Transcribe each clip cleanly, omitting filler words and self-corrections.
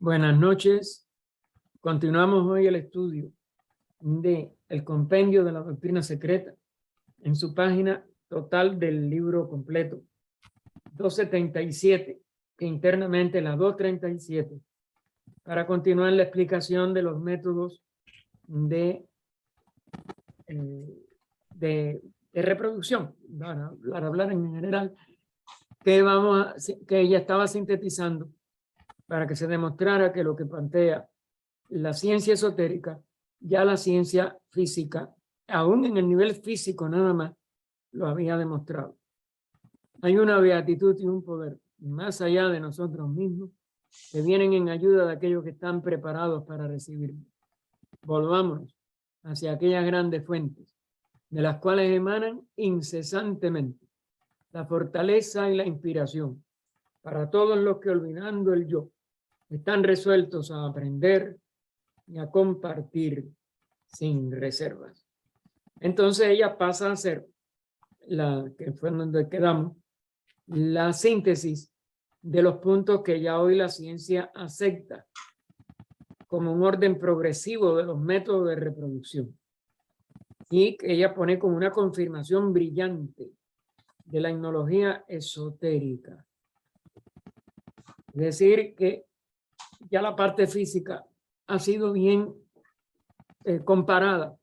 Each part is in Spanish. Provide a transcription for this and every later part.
Buenas noches. Continuamos hoy el estudio de el compendio de la doctrina secreta en su página total del libro completo 277, que internamente la 237, para continuar la explicación de los métodos de reproducción, para hablar en general, que ella estaba sintetizando para que se demostrara que lo que plantea la ciencia esotérica, ya la ciencia física, aún en el nivel físico nada más, lo había demostrado. Hay una beatitud y un poder más allá de nosotros mismos que vienen en ayuda de aquellos que están preparados para recibir. Volvámonos hacia aquellas grandes fuentes de las cuales emanan incesantemente la fortaleza y la inspiración para todos los que, olvidando el yo, están resueltos a aprender y a compartir sin reservas. Entonces ella pasa a ser la que fue donde quedamos, la síntesis de los puntos que ya hoy la ciencia acepta como un orden progresivo de los métodos de reproducción, y que ella pone como una confirmación brillante de la etnología esotérica. Es decir, que ya la parte física ha sido bien comparada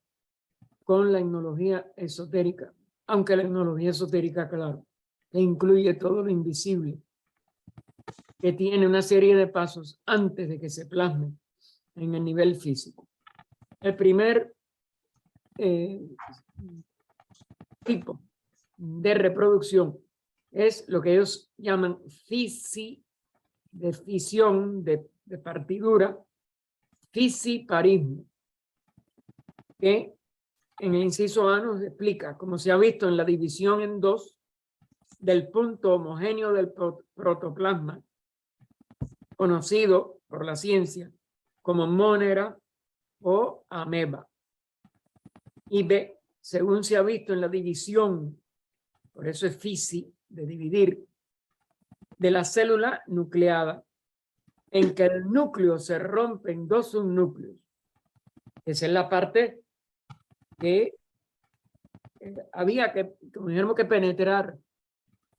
con la etnología esotérica, aunque la etnología esotérica, claro, que incluye todo lo invisible, que tiene una serie de pasos antes de que se plasme en el nivel físico. El primer tipo de reproducción es lo que ellos llaman de fisión, de partidura, fisiparismo, que en el inciso A nos explica, como se ha visto en la división en dos del punto homogéneo del protoplasma, conocido por la ciencia como mónera o ameba. Y B, según se ha visto en la división, por eso es fisi, de dividir, de la célula nucleada, en que el núcleo se rompe en dos subnúcleos. Esa es la parte que había que, como dijéramos, que penetrar,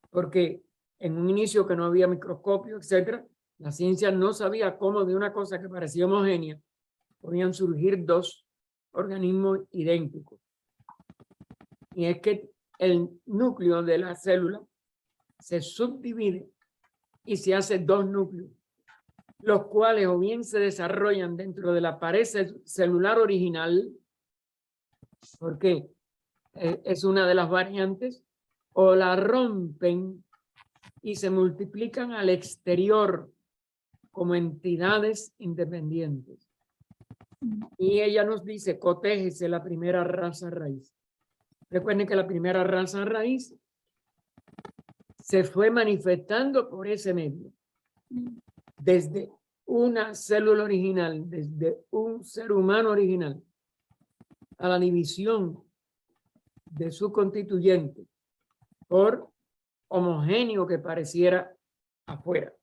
porque en un inicio que no había microscopio, etcétera, la ciencia no sabía cómo de una cosa que parecía homogénea podían surgir dos organismos idénticos. Y es que el núcleo de la célula se subdivide y se hace dos núcleos, los cuales o bien se desarrollan dentro de la pared celular original, porque es una de las variantes, o la rompen y se multiplican al exterior como entidades independientes. Y ella nos dice, cotéjese la primera raza raíz. Recuerden que la primera raza raíz se fue manifestando por ese medio, desde una célula original, desde un ser humano original, a la división de su constituyente, por homogéneo que pareciera afuera.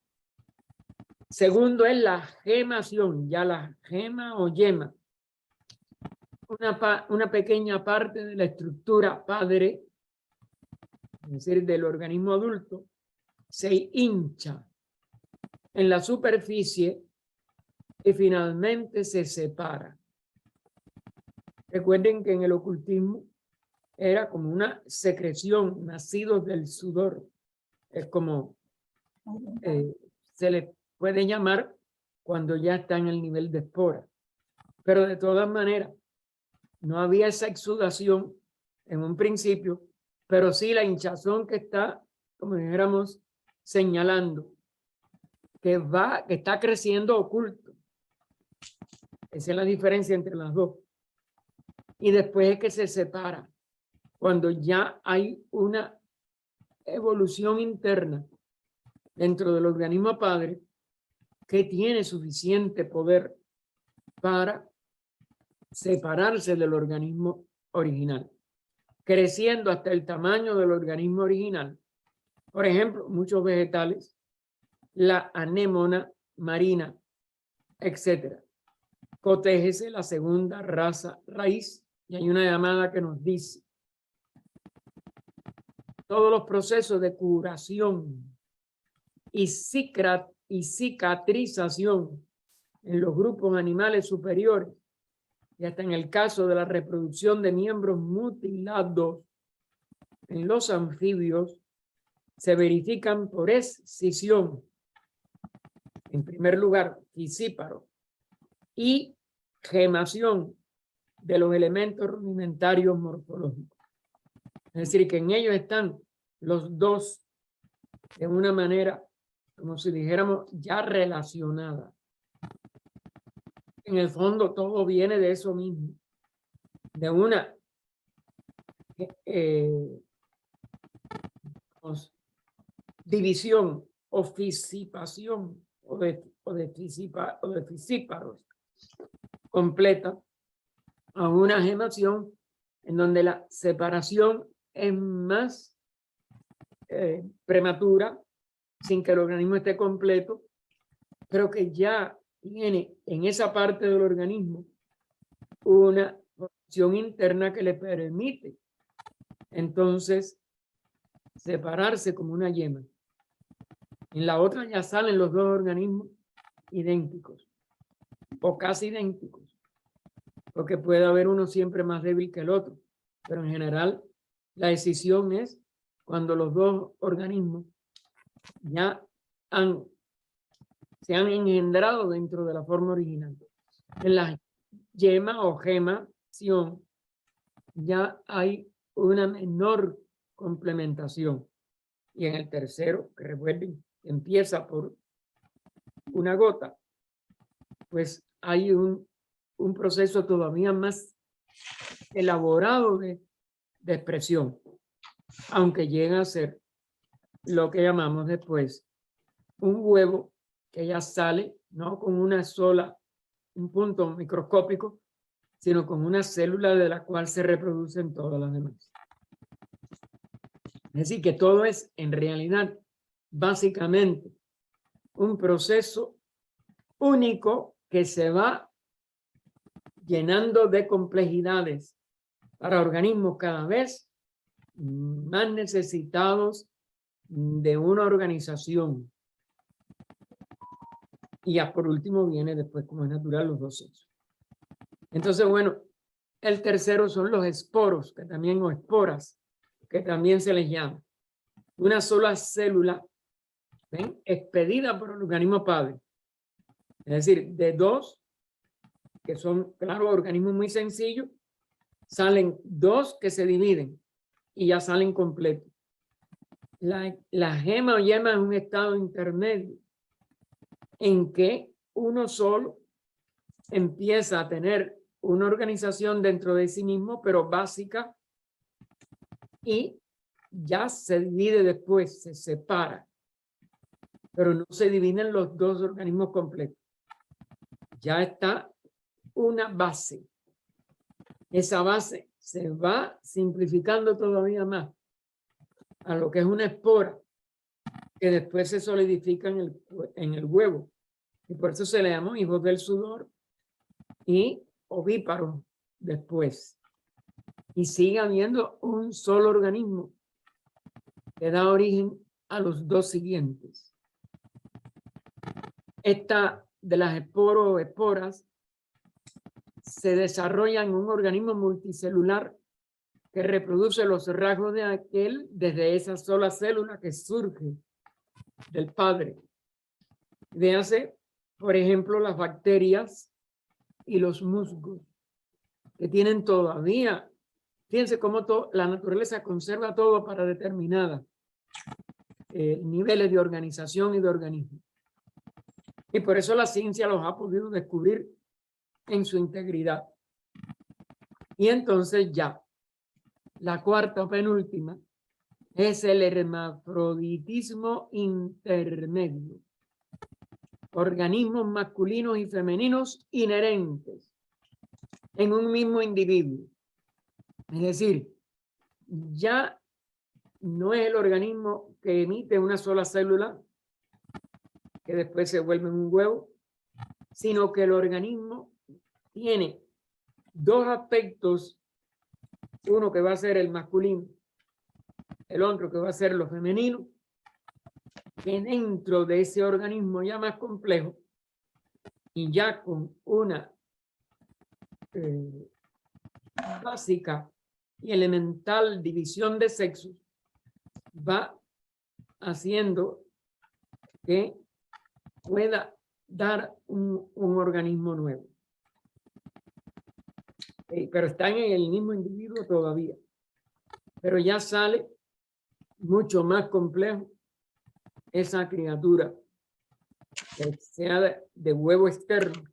Segundo es la gemación, ya la gema o yema, una pequeña parte de la estructura padre, es decir, del organismo adulto, se hincha en la superficie y finalmente se separa. Recuerden que en el ocultismo era como una secreción, nacidos del sudor. Es como se le puede llamar cuando ya está en el nivel de espora. Pero de todas maneras, no había esa exudación en un principio, pero sí la hinchazón que está, como dijéramos, señalando que está creciendo oculto. Esa es la diferencia entre las dos. Y después es que se separa, cuando ya hay una evolución interna dentro del organismo padre que tiene suficiente poder para separarse del organismo original, creciendo hasta el tamaño del organismo original. Por ejemplo, muchos vegetales, la anémona marina, etcétera. Cotégese la segunda raza raíz. Y hay una llamada que nos dice: todos los procesos de curación y cicatrización en los grupos animales superiores y hasta en el caso de la reproducción de miembros mutilados en los anfibios se verifican por escisión, en primer lugar, fisíparo, y gemación de los elementos rudimentarios morfológicos. Es decir, que en ellos están los dos de una manera, como si dijéramos, ya relacionada. En el fondo todo viene de eso mismo, de una división o fisipación o de fisíparos completa a una gemación en donde la separación es más prematura, sin que el organismo esté completo, pero que ya tiene en esa parte del organismo una función interna que le permite entonces separarse como una yema. En la otra ya salen los dos organismos idénticos o casi idénticos, porque puede haber uno siempre más débil que el otro, pero en general la decisión es cuando los dos organismos ya se han engendrado dentro de la forma original. En la yema o gemación ya hay una menor complementación. Y en el tercero, que recuerden, empieza por una gota, pues hay un proceso todavía más elaborado de expresión, aunque llega a ser lo que llamamos después un huevo que ya sale no con una sola, un punto microscópico, sino con una célula de la cual se reproducen todas las demás. Es decir, que todo es en realidad básicamente un proceso único que se va llenando de complejidades para organismos cada vez más necesitados de una organización. Y ya por último viene después, como es natural, los dos sexos. Entonces, bueno, el tercero son los esporos, que también, o esporas, que también se les llama. Una sola célula, ¿ven?, expedida por el organismo padre. Es decir, de dos, que son, claro, organismos muy sencillos, salen dos que se dividen y ya salen completos. La gema o yema es un estado intermedio en que uno solo empieza a tener una organización dentro de sí mismo, pero básica, y ya se divide después, se separa, pero no se dividen los dos organismos completos. Ya está una base. Esa base se va simplificando todavía más a lo que es una espora, que después se solidifica en el huevo. Y por eso se le llama hijos del sudor y ovíparos después. Y sigue habiendo un solo organismo que da origen a los dos siguientes. Esta de las esporas se desarrolla en un organismo multicelular que reproduce los rasgos de aquel desde esa sola célula que surge del padre. Véase, por ejemplo, las bacterias y los musgos, que tienen todavía, fíjense cómo la naturaleza conserva todo para determinadas niveles de organización y de organismo. Y por eso la ciencia los ha podido descubrir en su integridad. Y entonces ya, la cuarta o penúltima es el hermafroditismo intermedio. Organismos masculinos y femeninos inherentes en un mismo individuo. Es decir, ya no es el organismo que emite una sola célula que después se vuelve en un huevo, sino que el organismo tiene dos aspectos, uno que va a ser el masculino, el otro que va a ser lo femenino, que dentro de ese organismo ya más complejo y ya con una básica y elemental división de sexos, va haciendo que pueda dar un organismo nuevo. Pero están en el mismo individuo todavía. Pero ya sale mucho más complejo esa criatura, que sea de huevo externo,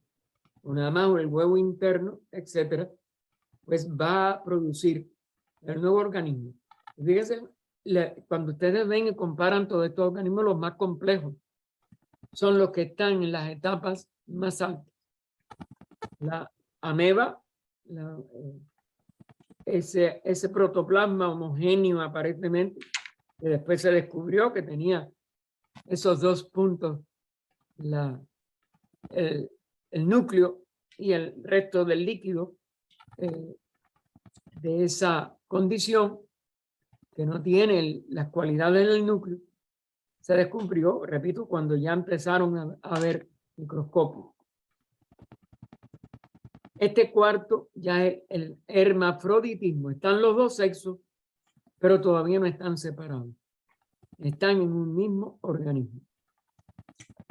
o nada más el huevo interno, etcétera, pues va a producir el nuevo organismo. Fíjense, cuando ustedes ven y comparan todos estos organismos, los más complejos son los que están en las etapas más altas. La ameba, ese protoplasma homogéneo aparentemente, que después se descubrió que tenía esos dos puntos, el núcleo y el resto del líquido de esa condición, que no tiene las cualidades del núcleo, se descubrió, repito, cuando ya empezaron a ver microscopio. Este cuarto ya es el hermafroditismo. Están los dos sexos, pero todavía no están separados. Están en un mismo organismo.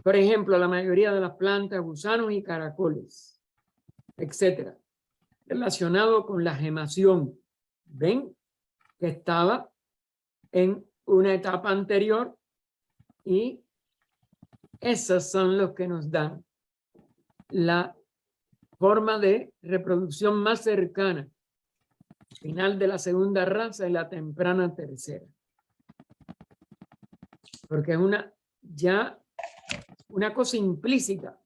Por ejemplo, la mayoría de las plantas, gusanos y caracoles, etcétera, relacionado con la gemación. ¿Ven? Que estaba en una etapa anterior y esos son los que nos dan la forma de reproducción más cercana, final de la segunda raza y la temprana tercera. Porque es una cosa implícita,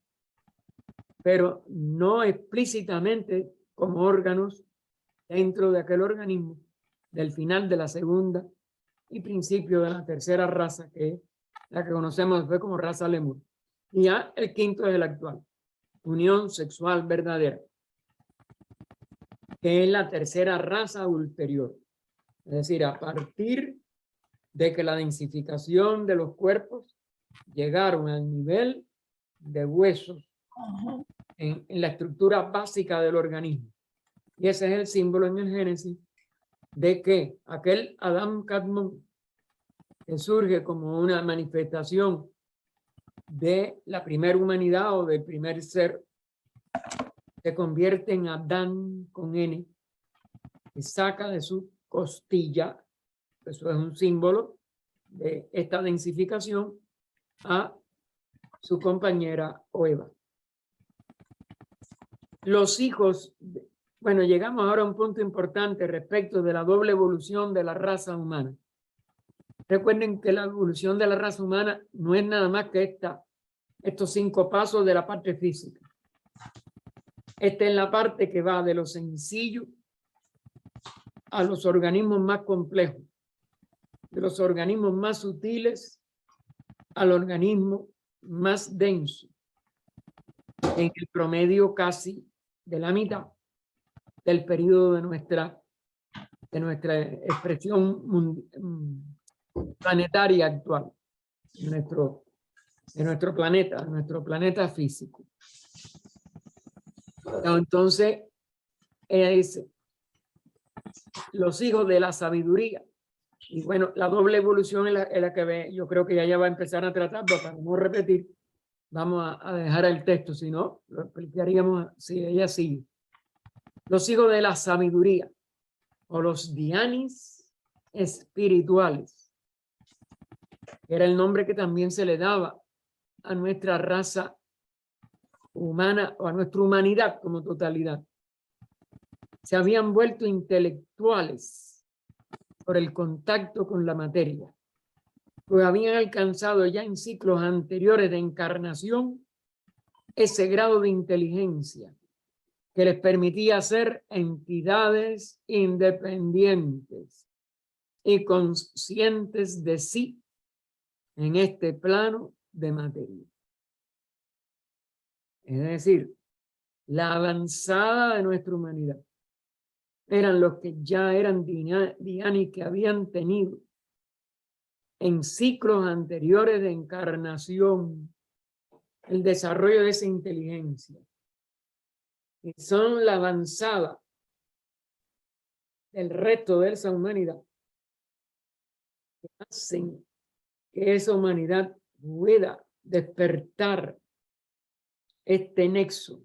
pero no explícitamente como órganos dentro de aquel organismo del final de la segunda y principio de la tercera raza, que es la que conocemos después como raza lemur. Y ya el quinto es el actual, unión sexual verdadera, que es la tercera raza ulterior. Es decir, a partir de que la densificación de los cuerpos llegaron al nivel de huesos en la estructura básica del organismo. Y ese es el símbolo en el Génesis de que aquel Adán Kadmon, que surge como una manifestación de la primera humanidad o del primer ser, se convierte en Adán con N, que saca de su costilla, eso es un símbolo de esta densificación, a su compañera o Eva. Los hijos, bueno, llegamos ahora a un punto importante respecto de la doble evolución de la raza humana. Recuerden que la evolución de la raza humana no es nada más que estos 5 pasos de la parte física. Esta es la parte que va de lo sencillo a los organismos más complejos, de los organismos más sutiles al organismo más denso, en el promedio casi de la mitad del periodo de nuestra expresión planetaria actual, de nuestro planeta físico. Entonces, es los hijos de la sabiduría. Y bueno, la doble evolución es la que yo creo que ya va a empezar a tratar, pero para no repetir, vamos a dejar el texto, si no, lo explicaríamos si ella sigue. Los hijos de la sabiduría, o los Dianis espirituales, que era el nombre que también se le daba a nuestra raza humana o a nuestra humanidad como totalidad. Se habían vuelto intelectuales por el contacto con la materia, pues habían alcanzado ya en ciclos anteriores de encarnación ese grado de inteligencia que les permitía ser entidades independientes y conscientes de sí en este plano de materia. Es decir, la avanzada de nuestra humanidad, eran los que ya eran dianis que habían tenido en ciclos anteriores de encarnación el desarrollo de esa inteligencia. Y son la avanzada del resto de esa humanidad que hacen que esa humanidad pueda despertar este nexo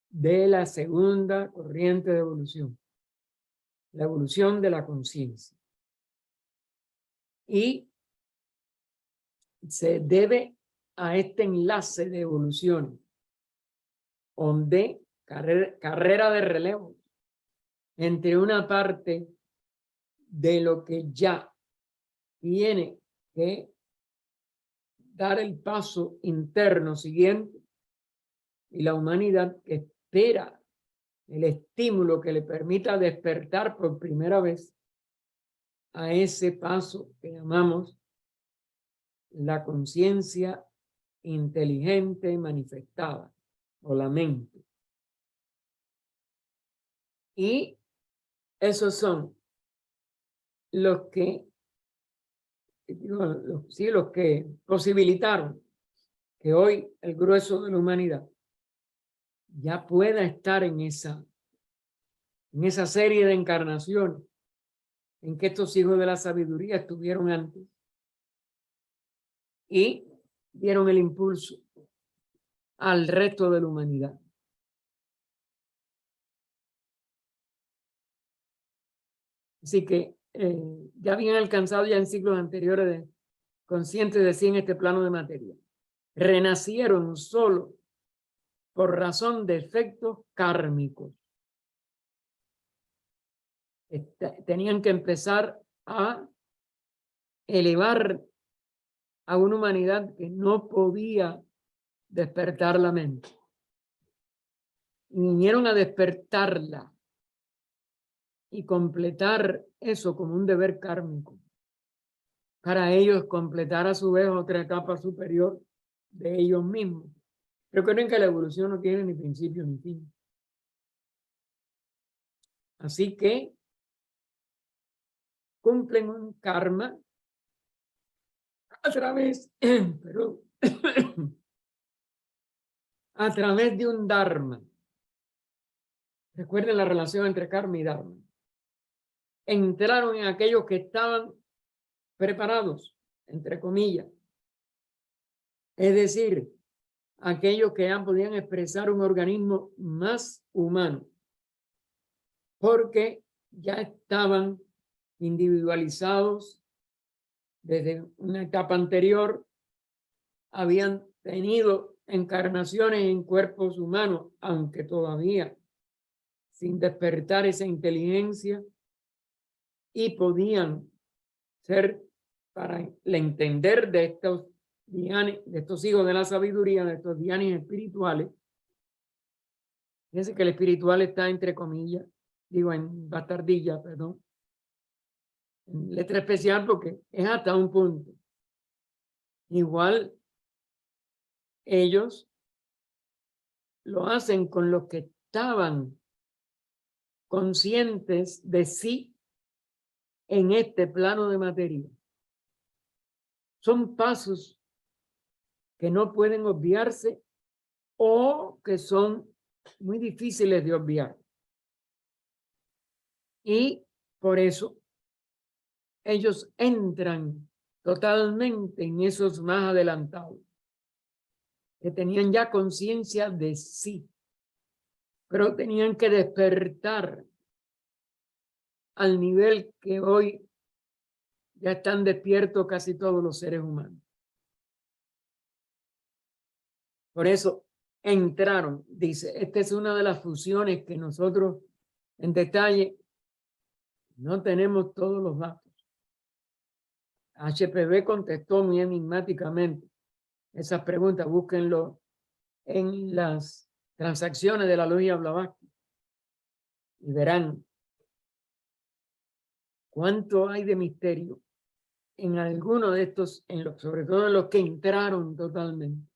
de la segunda corriente de evolución, la evolución de la conciencia. Y se debe a este enlace de evolución, donde carrera de relevo entre una parte de lo que ya tiene que dar el paso interno siguiente y la humanidad que espera el estímulo que le permita despertar por primera vez a ese paso que llamamos la conciencia inteligente manifestada o la mente. Y esos son los que, los que posibilitaron que hoy el grueso de la humanidad ya pueda estar en esa serie de encarnaciones en que estos hijos de la sabiduría estuvieron antes y dieron el impulso al resto de la humanidad. Así que ya habían alcanzado ya en siglos anteriores de conscientes de sí en este plano de materia. Renacieron solo por razón de efectos kármicos. Tenían que empezar a elevar a una humanidad que no podía despertar la mente. Vinieron a despertarla y completar eso como un deber kármico. Para ellos completar a su vez otra etapa superior de ellos mismos. Recuerden que la evolución no tiene ni principio ni fin. Así que cumplen un karma a través, perdón, a través de un dharma. Recuerden la relación entre karma y dharma. Entraron en aquellos que estaban preparados, entre comillas. Es decir, aquellos que ya podían expresar un organismo más humano, porque ya estaban individualizados desde una etapa anterior, habían tenido encarnaciones en cuerpos humanos, aunque todavía sin despertar esa inteligencia, y podían ser, para el entender de estos dianes, de estos hijos de la sabiduría, de estos dianes espirituales. Fíjense que el espiritual está entre comillas, digo en bastardilla, perdón, en letra especial porque es hasta un punto. Igual ellos lo hacen con los que estaban conscientes de sí en este plano de materia. Son pasos que no pueden obviarse o que son muy difíciles de obviar. Y por eso ellos entran totalmente en esos más adelantados, que tenían ya conciencia de sí, pero tenían que despertar al nivel que hoy ya están despiertos casi todos los seres humanos. Por eso entraron, dice, esta es una de las fusiones que nosotros en detalle no tenemos todos los datos. HPV contestó muy enigmáticamente esas preguntas, búsquenlo en las transacciones de la logia Blavatsky y verán cuánto hay de misterio en alguno de estos, sobre todo en los que entraron totalmente.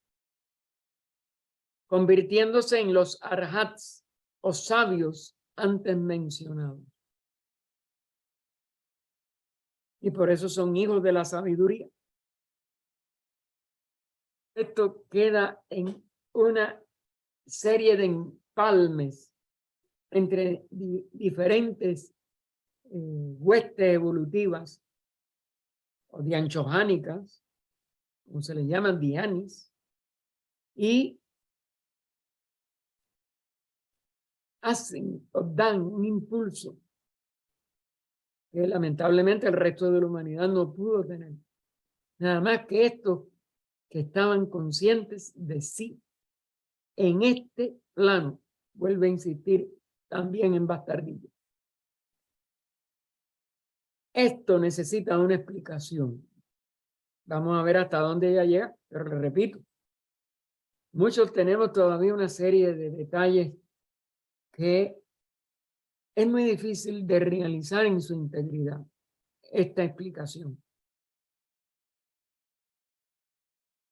convirtiéndose en los arhats o sabios antes mencionados. Y por eso son hijos de la sabiduría. Esto queda en una serie de empalmes entre diferentes huestes evolutivas o dianchohánicas, como se le llaman dianis, y hacen o dan un impulso que lamentablemente el resto de la humanidad no pudo tener. Nada más que estos que estaban conscientes de sí en este plano, vuelve a insistir también en bastardillo. Esto necesita una explicación. Vamos a ver hasta dónde ella llega, pero le repito, muchos tenemos todavía una serie de detalles que es muy difícil de realizar en su integridad esta explicación.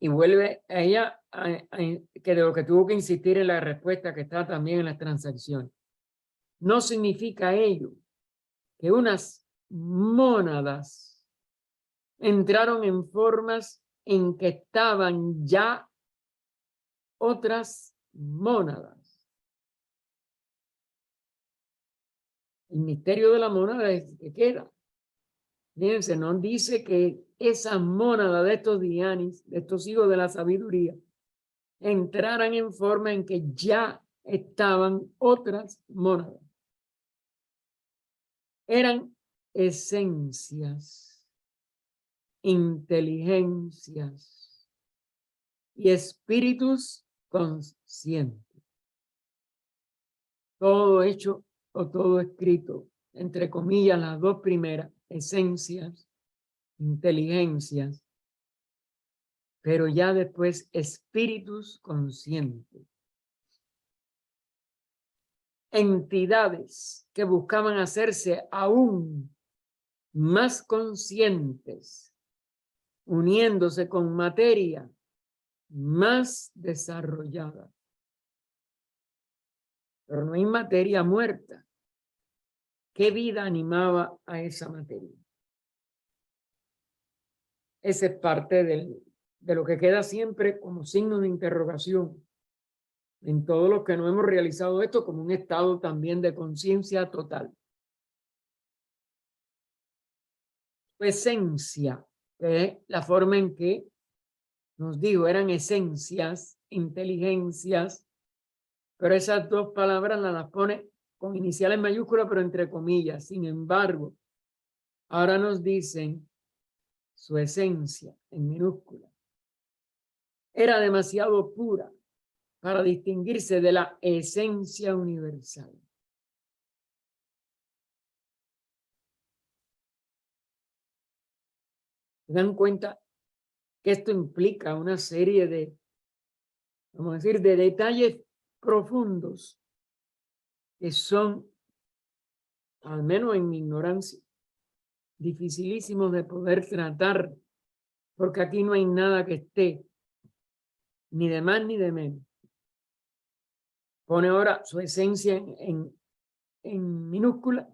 Y vuelve a ella que de lo que tuvo que insistir en la respuesta que está también en las transacciones. No significa ello que unas mónadas entraron en formas en que estaban ya otras mónadas. El misterio de la mónada es que queda. Fíjense, nos dice que esa mónada de estos dianis, de estos hijos de la sabiduría, entraran en forma en que ya estaban otras mónadas. Eran esencias, inteligencias y espíritus conscientes. Todo hecho o todo escrito, entre comillas, las dos primeras, esencias, inteligencias, pero ya después espíritus conscientes. Entidades que buscaban hacerse aún más conscientes, uniéndose con materia más desarrollada. Pero no hay materia muerta. ¿Qué vida animaba a esa materia? Esa es parte de lo que queda siempre como signo de interrogación en todos los que no hemos realizado esto como un estado también de conciencia total. Su esencia, que es la forma en que nos dijo, eran esencias, inteligencias, pero esas dos palabras las pone con iniciales mayúsculas, pero entre comillas. Sin embargo, ahora nos dicen su esencia en minúscula. Era demasiado pura para distinguirse de la esencia universal. ¿Se dan cuenta que esto implica una serie de, vamos a decir, de detalles profundos que son, al menos en mi ignorancia, dificilísimos de poder tratar, porque aquí no hay nada que esté ni de más ni de menos. Pone ahora su esencia en minúscula,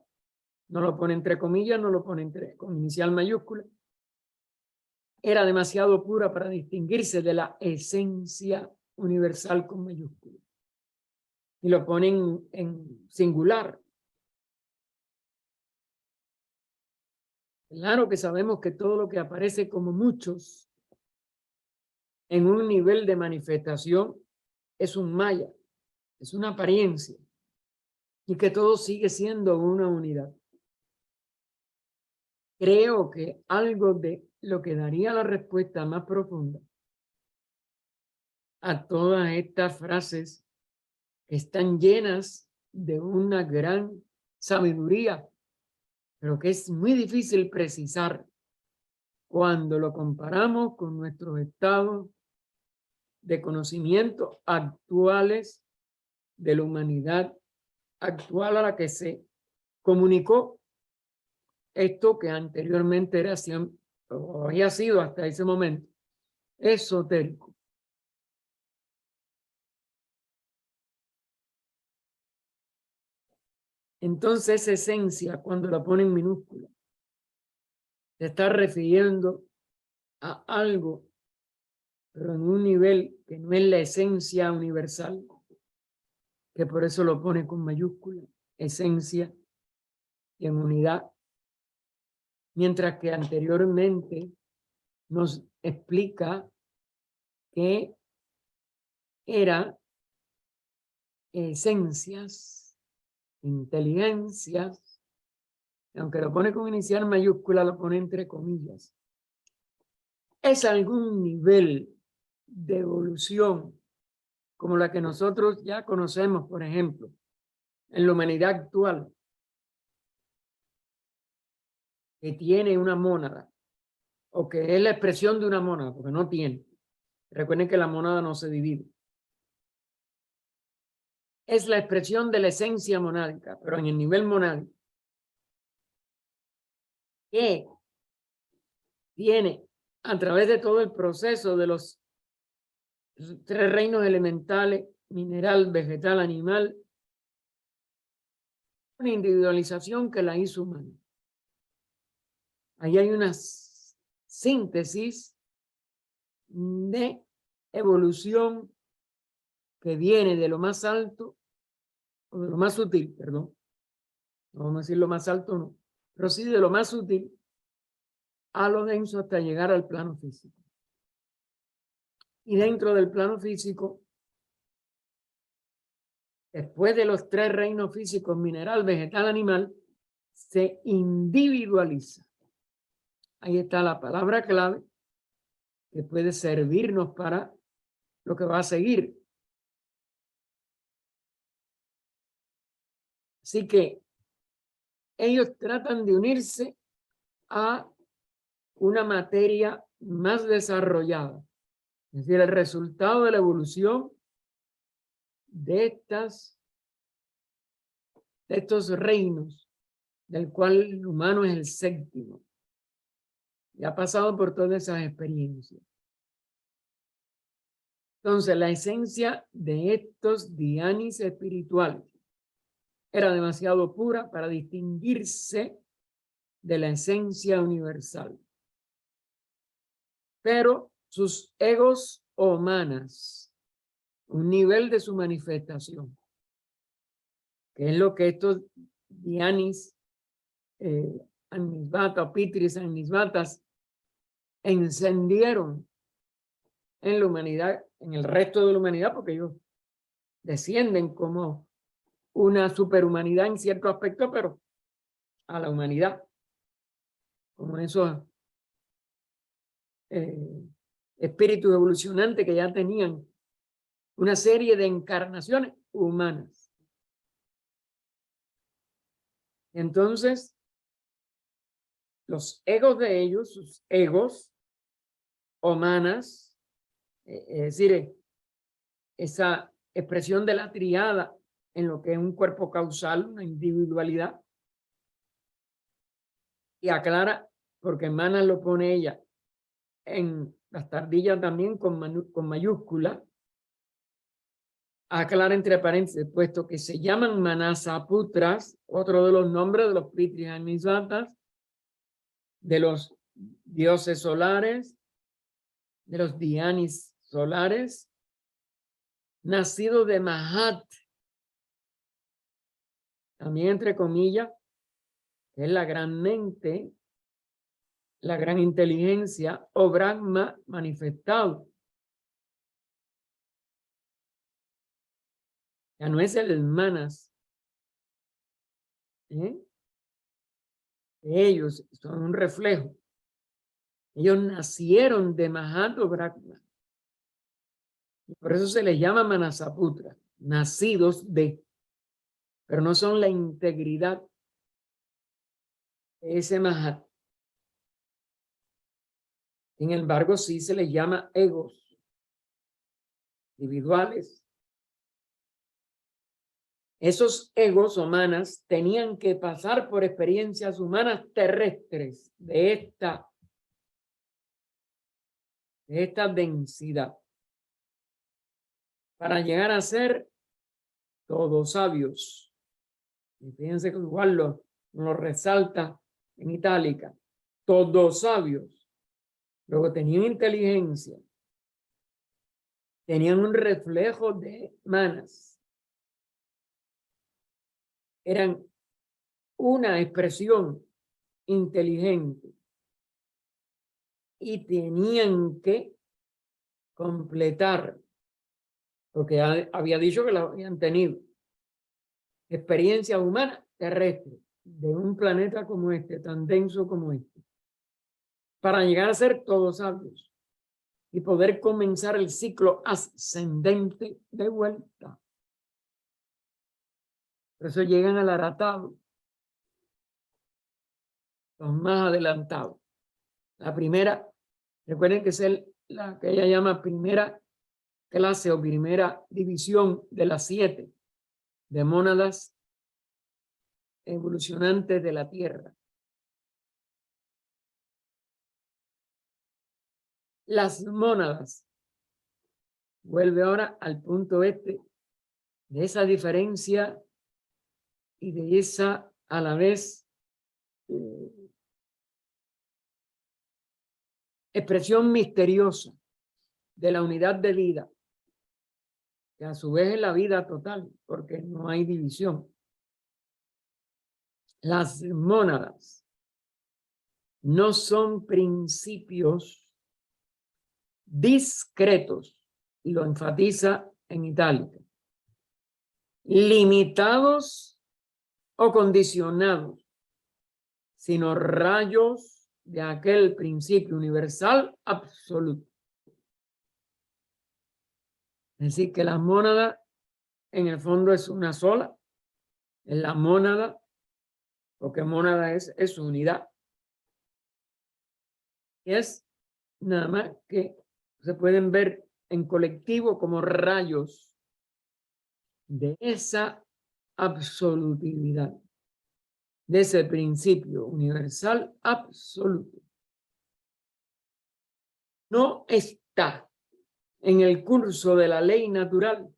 no lo pone entre comillas, no lo pone con inicial mayúscula. Era demasiado pura para distinguirse de la esencia universal con mayúscula. Y lo ponen en singular. Claro que sabemos que todo lo que aparece como muchos en un nivel de manifestación es un maya, es una apariencia, y que todo sigue siendo una unidad. Creo que algo de lo que daría la respuesta más profunda a todas estas frases que están llenas de una gran sabiduría, pero que es muy difícil precisar cuando lo comparamos con nuestros estados de conocimiento actuales de la humanidad actual a la que se comunicó esto que anteriormente era siempre, o había sido hasta ese momento esotérico. Entonces esa esencia, cuando la pone en minúscula, se está refiriendo a algo, pero en un nivel que no es la esencia universal, que por eso lo pone con mayúscula, esencia y en unidad, mientras que anteriormente nos explica que era esencias, inteligencias, aunque lo pone con inicial mayúscula, lo pone entre comillas. Es algún nivel de evolución como la que nosotros ya conocemos, por ejemplo, en la humanidad actual, que tiene una mónada, o que es la expresión de una mónada, porque no tiene. Recuerden que la mónada no se divide. Es la expresión de la esencia monádica, pero en el nivel monádico, que tiene a través de todo el proceso de los tres reinos elementales, mineral, vegetal, animal, una individualización que la hizo humana. Ahí hay una síntesis de evolución que viene de lo más alto, o de lo más sutil, perdón. No vamos a decir lo más alto, no, pero sí de lo más sutil a lo denso hasta llegar al plano físico. Y dentro del plano físico, después de los tres reinos físicos, mineral, vegetal, animal, se individualiza. Ahí está la palabra clave que puede servirnos para lo que va a seguir. Así que ellos tratan de unirse a una materia más desarrollada. Es decir, el resultado de la evolución de estos reinos, del cual el humano es el séptimo. Y ha pasado por todas esas experiencias. Entonces, la esencia de estos dianis espirituales era demasiado pura para distinguirse de la esencia universal. Pero sus egos o manas, un nivel de su manifestación, que es lo que estos dianis, Anisvata o Pitris Anisvatas, encendieron en la humanidad, en el resto de la humanidad, porque ellos descienden como una superhumanidad en cierto aspecto, pero a la humanidad, como esos espíritus evolucionantes que ya tenían una serie de encarnaciones humanas. Entonces, los egos de ellos, sus egos o manas, es decir, esa expresión de la triada en lo que es un cuerpo causal, una individualidad, y aclara, porque manas lo pone ella en las tardillas también con mayúscula, aclara entre paréntesis, puesto que se llaman Manasaputras, otro de los nombres de los Pitris Anisvatas, de los dioses solares, de los dianis solares, nacidos de Mahat, también entre comillas, que es la gran mente, la gran inteligencia o Brahma manifestado. Ya no es el Manas. Ellos son un reflejo. Ellos nacieron de Mahat o Brahma. Y por eso se les llama Manasaputra, nacidos de, pero no son la integridad de ese Mahat. Sin embargo, sí se les llama egos individuales. Esos egos o manas tenían que pasar por experiencias humanas terrestres de esta densidad para llegar a ser todos sabios, Y fíjense que igual lo resalta en itálica. Todos sabios. Luego tenían inteligencia. Tenían un reflejo de manas. Eran una expresión inteligente. Y tenían que completar, porque había dicho que la habían tenido, experiencia humana terrestre de un planeta como este, tan denso como este, para llegar a ser todos sabios y poder comenzar el ciclo ascendente de vuelta. Por eso llegan al aratado, los más adelantados. La primera, recuerden que es la que ella llama primera clase o primera división de las 7 de mónadas evolucionantes de la Tierra. Las mónadas, vuelve ahora al punto este, de esa diferencia y de esa a la vez expresión misteriosa de la unidad de vida, que a su vez es la vida total, porque no hay división. Las mónadas no son principios discretos, y lo enfatiza en itálica, limitados o condicionados, sino rayos de aquel principio universal absoluto. Es decir, que la mónada en el fondo es una sola, es la mónada, porque mónada es unidad. Y es nada más que se pueden ver en colectivo como rayos de esa absolutividad, de ese principio universal absoluto. No está en el curso de la ley natural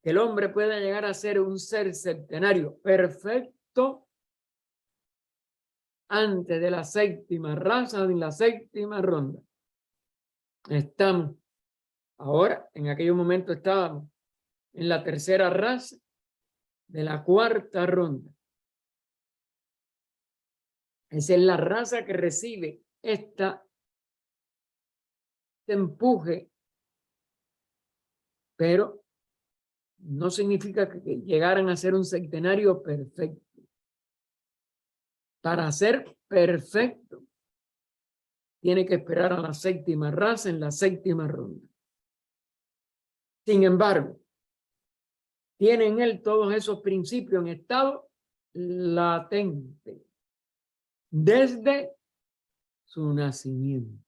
que el hombre pueda llegar a ser un ser septenario perfecto antes de la 7ª raza, de la 7ª ronda. Estamos ahora, en aquellos momentos estábamos en la 3ª raza de la 4ª ronda. Esa es la raza que recibe este empuje, pero no significa que llegaran a ser un septenario perfecto. Para ser perfecto, tiene que esperar a la 7ª raza en la 7ª ronda. Sin embargo, tiene en él todos esos principios en estado latente desde su nacimiento.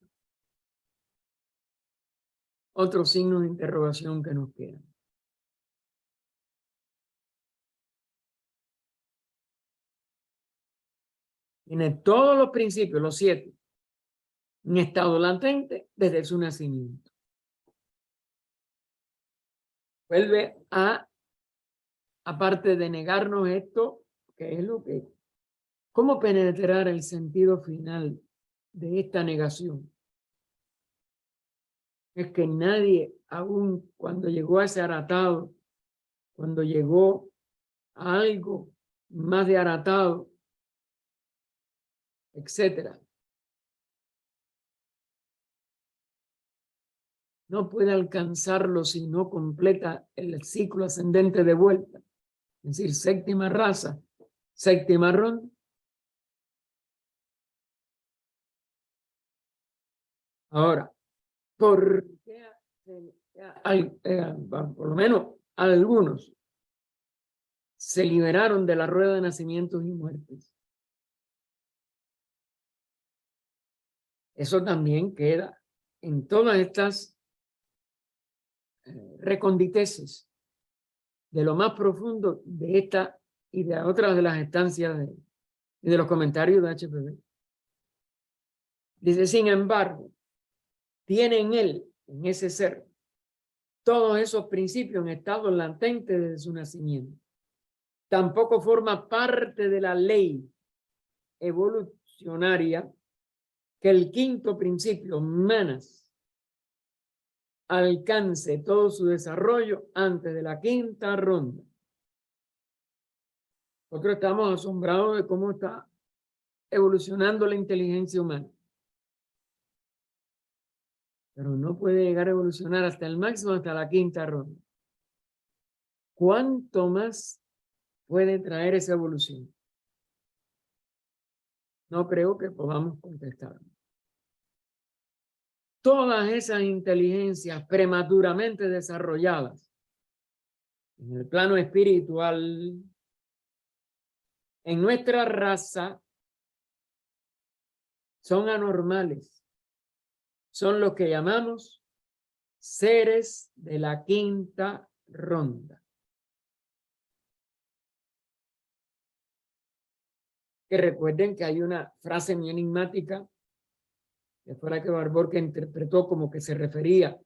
Otro signo de interrogación que nos queda. Tiene todos los principios, los 7, en estado latente desde su nacimiento. Vuelve aparte de negarnos esto, que es lo que, ¿cómo penetrar el sentido final de esta negación? Es que nadie, aún cuando llegó a ese aratado, cuando llegó a algo más de aratado, etcétera, no puede alcanzarlo si no completa el ciclo ascendente de vuelta. Es decir, 7ª raza, 7ª ronda. Ahora, ¿por qué por lo menos algunos se liberaron de la rueda de nacimientos y muertes? Eso también queda en todas estas reconditeces de lo más profundo de esta y de otras de las estancias y de los comentarios de HPB. Dice, sin embargo, tiene en él, en ese ser, todos esos principios en estado latente desde su nacimiento. tampoco forma parte de la ley evolucionaria que el quinto principio, manas, alcance todo su desarrollo antes de la quinta ronda. Nosotros estamos asombrados de cómo está evolucionando la inteligencia humana. Pero no puede llegar a evolucionar hasta el máximo, hasta la quinta ronda. ¿Cuánto más puede traer esa evolución? No creo que podamos contestar. Todas esas inteligencias prematuramente desarrolladas en el plano espiritual, en nuestra raza, son anormales. Son lo que llamamos seres de la quinta ronda. Que recuerden que hay una frase muy enigmática que fue la que Barbour que interpretó como que se refería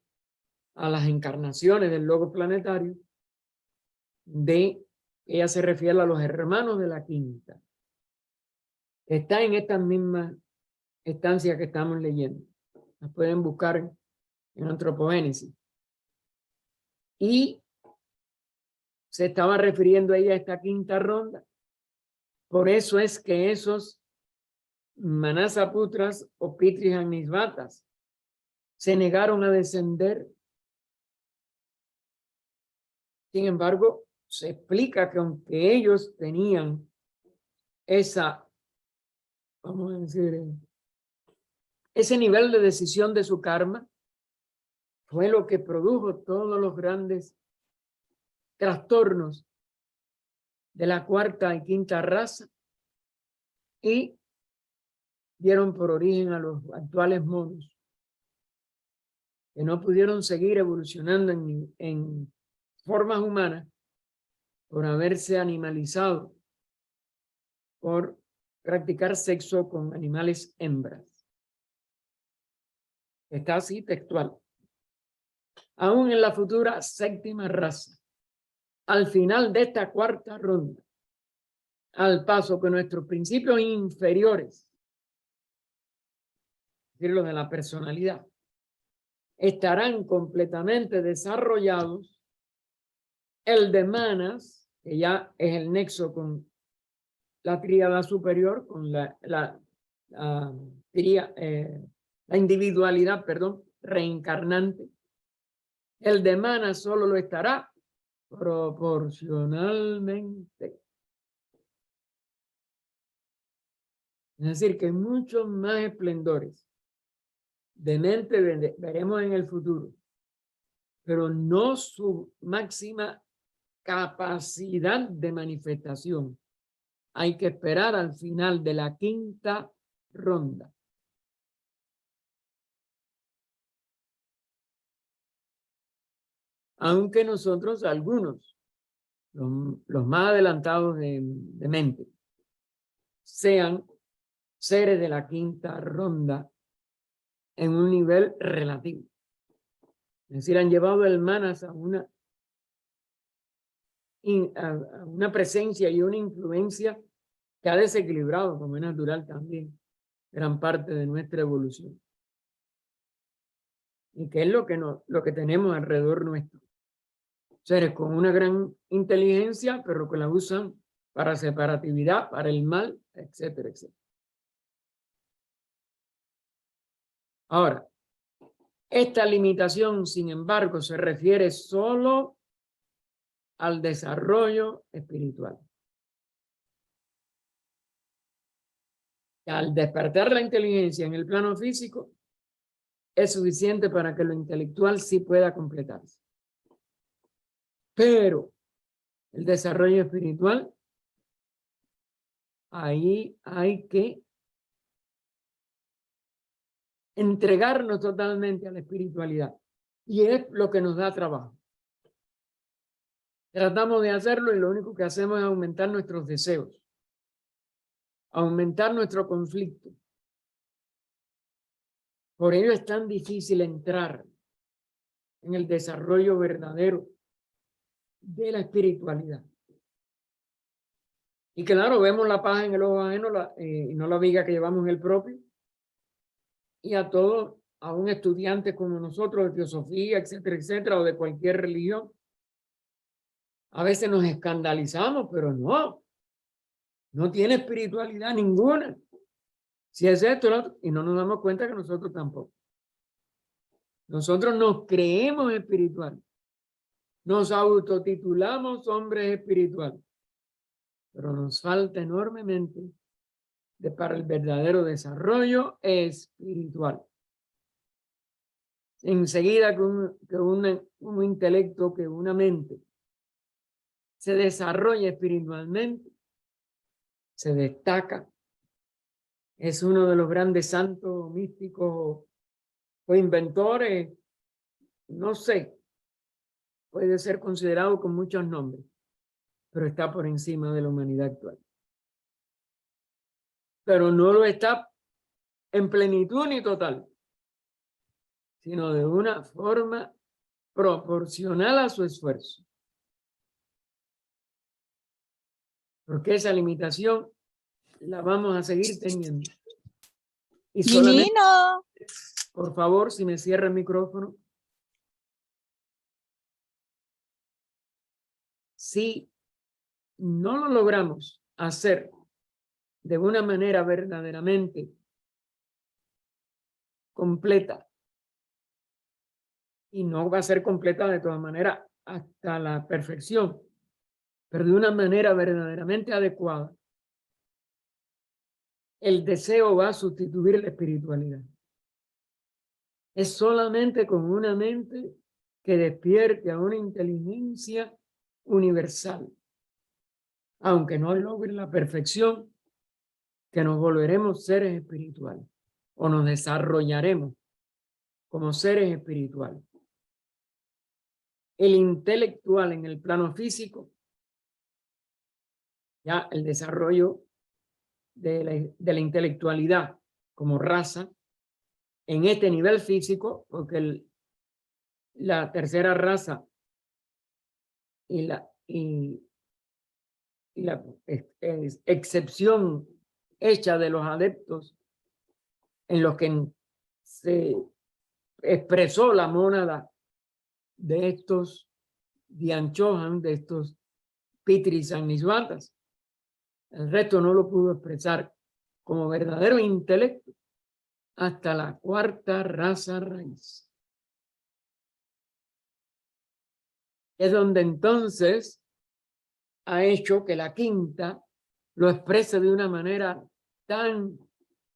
a las encarnaciones del logo planetario, ella se refiere a los hermanos de la quinta. Está en esta misma estancia que estamos leyendo. Las pueden buscar en Antropogénesis. Y se estaba refiriendo a ella a esta quinta ronda. Por eso es que esos Manasaputras o Pitris Agnisvatas se negaron a descender. Sin embargo, se explica que aunque ellos tenían esa, vamos a decir, ese nivel de decisión de su karma, fue lo que produjo todos los grandes trastornos de la cuarta y quinta raza y dieron por origen a los actuales monos, que no pudieron seguir evolucionando en formas humanas por haberse animalizado, por practicar sexo con animales hembras. Está así textual. Aún en la futura séptima raza, al final de esta cuarta ronda, al paso que nuestros principios inferiores, es decir, los de la personalidad, estarán completamente desarrollados, el de manas, que ya es el nexo con la tríada superior, con la individualidad, perdón, reencarnante. El de manas solo lo estará proporcionalmente. Es decir, que muchos más esplendores de mente veremos en el futuro, pero no su máxima capacidad de manifestación. Hay que esperar al final de la quinta ronda. Aunque nosotros, algunos, los más adelantados de mente, sean seres de la quinta ronda en un nivel relativo. Es decir, han llevado el manas a una presencia y una influencia que ha desequilibrado, como es natural también, gran parte de nuestra evolución. Y que es lo que tenemos alrededor nuestro. Seres con una gran inteligencia, pero que la usan para separatividad, para el mal, etcétera, etcétera. Ahora, esta limitación, sin embargo, se refiere solo al desarrollo espiritual. Al despertar la inteligencia en el plano físico, es suficiente para que lo intelectual sí pueda completarse. Pero el desarrollo espiritual, ahí hay que entregarnos totalmente a la espiritualidad. Y es lo que nos da trabajo. Tratamos de hacerlo y lo único que hacemos es aumentar nuestros deseos, aumentar nuestro conflicto. Por ello es tan difícil entrar en el desarrollo verdadero de la espiritualidad. Y claro, vemos la paja en el ojo ajeno y no la viga que llevamos en el propio. Y a todos, a un estudiante como nosotros de filosofía, etcétera, etcétera, o de cualquier religión, a veces nos escandalizamos, pero no tiene espiritualidad ninguna. Si es esto, y no nos damos cuenta que nosotros tampoco. Nosotros nos creemos espirituales. Nos autotitulamos hombres espirituales. Pero nos falta enormemente para el verdadero desarrollo espiritual. Enseguida que un intelecto, que una mente se desarrolla espiritualmente, se destaca. Es uno de los grandes santos místicos o inventores, no sé, puede ser considerado con muchos nombres, pero está por encima de la humanidad actual. Pero no lo está en plenitud ni total, sino de una forma proporcional a su esfuerzo. Porque esa limitación la vamos a seguir teniendo. Y solamente, Menino. por favor, si me cierra el micrófono. Si no lo logramos hacer de una manera verdaderamente completa, y no va a ser completa de todas maneras hasta la perfección, pero de una manera verdaderamente adecuada, el deseo va a sustituir la espiritualidad. Es solamente con una mente que despierte a una inteligencia universal, aunque no logre la perfección, que nos volveremos seres espirituales o nos desarrollaremos como seres espirituales. El intelectual en el plano físico, ya el desarrollo de la intelectualidad como raza en este nivel físico, porque la tercera raza y la excepción hecha de los adeptos en los que se expresó la mónada de estos Dianchohan, de estos Pitrisanislatas. El resto no lo pudo expresar como verdadero intelecto hasta la cuarta raza raíz. Es donde entonces ha hecho que la quinta lo exprese de una manera tan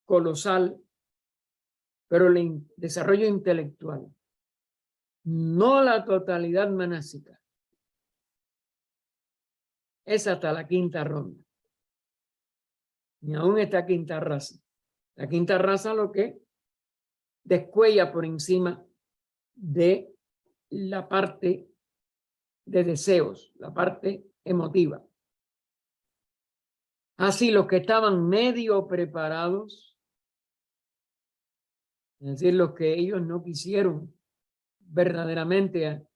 colosal, pero el desarrollo intelectual, no la totalidad manásica, es hasta la quinta ronda, ni aún esta quinta raza. La quinta raza lo que descuella por encima de la parte de deseos, la parte emotiva. Así los que estaban medio preparados, es decir, los que ellos no quisieron verdaderamente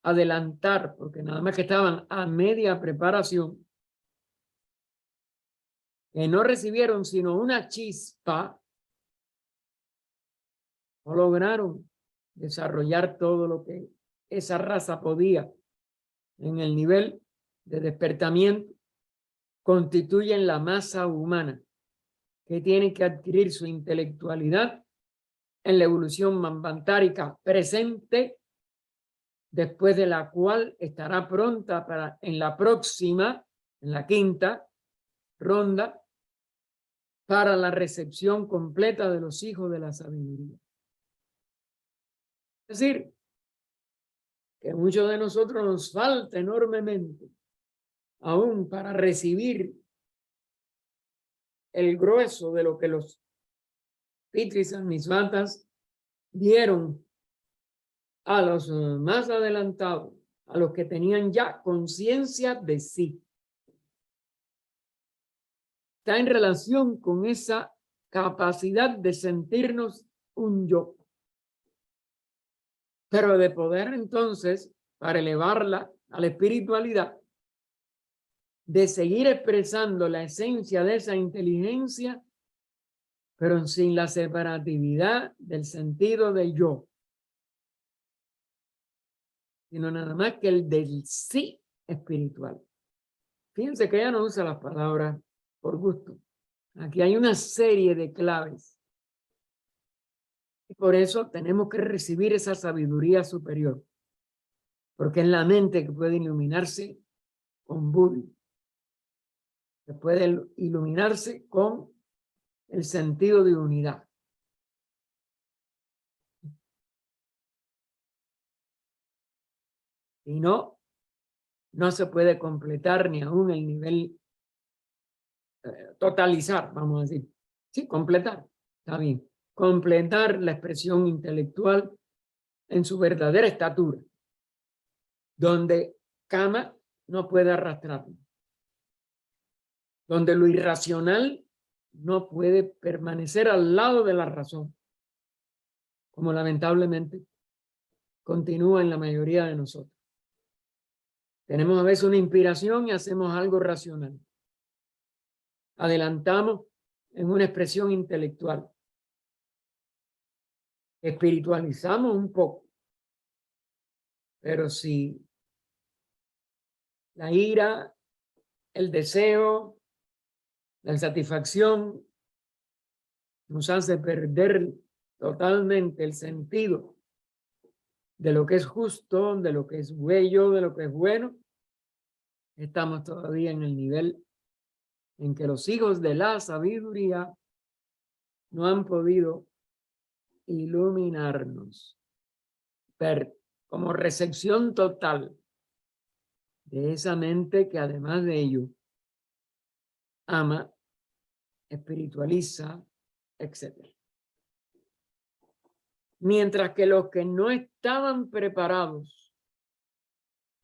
adelantar, porque nada más que estaban a media preparación, que no recibieron sino una chispa, no lograron desarrollar todo lo que esa raza podía en el nivel de despertamiento. Constituyen la masa humana que tiene que adquirir su intelectualidad en la evolución manvantárica presente, después de la cual estará pronta para en la próxima, en la quinta ronda, para la recepción completa de los hijos de la sabiduría. Es decir, que muchos de nosotros nos falta enormemente aún para recibir el grueso de lo que los Pitrisanislatas dieron a los más adelantados, a los que tenían ya conciencia de sí. Está en relación con esa capacidad de sentirnos un yo, pero de poder entonces, para elevarla a la espiritualidad, de seguir expresando la esencia de esa inteligencia, pero sin la separatividad del sentido del yo, sino nada más que el del sí espiritual. Fíjense que ella no usa las palabras por gusto. Aquí hay una serie de claves. Y por eso tenemos que recibir esa sabiduría superior. Porque es la mente que puede iluminarse con Buddha. Que puede iluminarse con el sentido de unidad. Y no se puede completar ni aún el nivel totalizar, vamos a decir. Sí, completar, está bien. Completar la expresión intelectual en su verdadera estatura, donde Kama no puede arrastrarlo, donde lo irracional no puede permanecer al lado de la razón, como lamentablemente continúa en la mayoría de nosotros. Tenemos a veces una inspiración y hacemos algo racional. Adelantamos en una expresión intelectual. Espiritualizamos un poco. Pero si la ira, el deseo, la insatisfacción nos hace perder totalmente el sentido de lo que es justo, de lo que es bello, de lo que es bueno, estamos todavía en el nivel en que los hijos de la sabiduría no han podido iluminarnos, ver como recepción total de esa mente que además de ello ama, espiritualiza, etc. Mientras que los que no estaban preparados,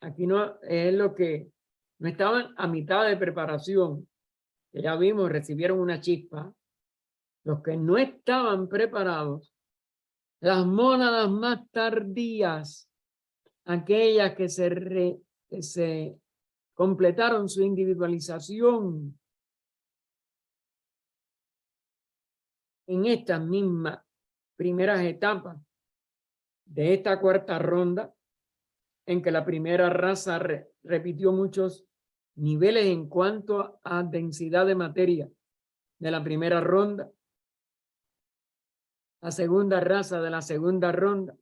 aquí no es lo que no estaban a mitad de preparación, que ya vimos, recibieron una chispa, los que no estaban preparados, las mónadas más tardías, aquellas que se completaron su individualización en estas mismas primeras etapas de esta cuarta ronda, en que la primera raza repitió muchos niveles en cuanto a densidad de materia de la primera ronda, la segunda raza de la segunda ronda,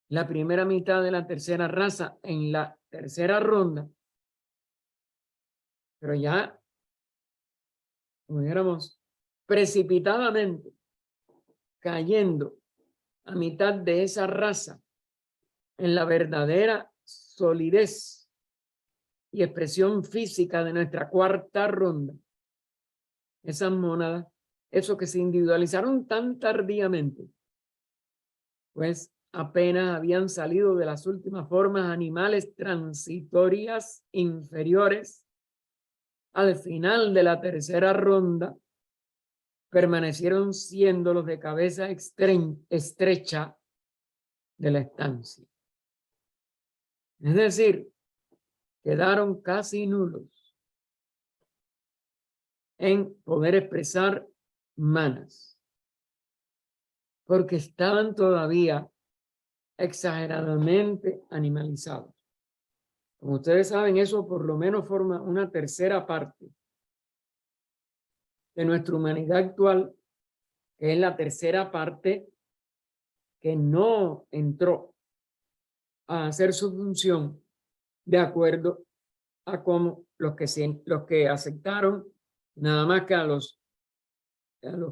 la primera mitad de la tercera raza en la tercera ronda, pero ya, como dijéramos, precipitadamente cayendo a mitad de esa raza en la verdadera solidez y expresión física de nuestra cuarta ronda. Esas mónadas, esos que se individualizaron tan tardíamente, pues apenas habían salido de las últimas formas animales transitorias inferiores, al final de la tercera ronda, permanecieron siendo los de cabeza estrecha de la estancia. Es decir, quedaron casi nulos en poder expresar manas, porque estaban todavía exageradamente animalizados. Como ustedes saben, eso por lo menos forma una tercera parte de nuestra humanidad actual, que es la tercera parte que no entró a hacer su función de acuerdo a cómo los que aceptaron nada más que a los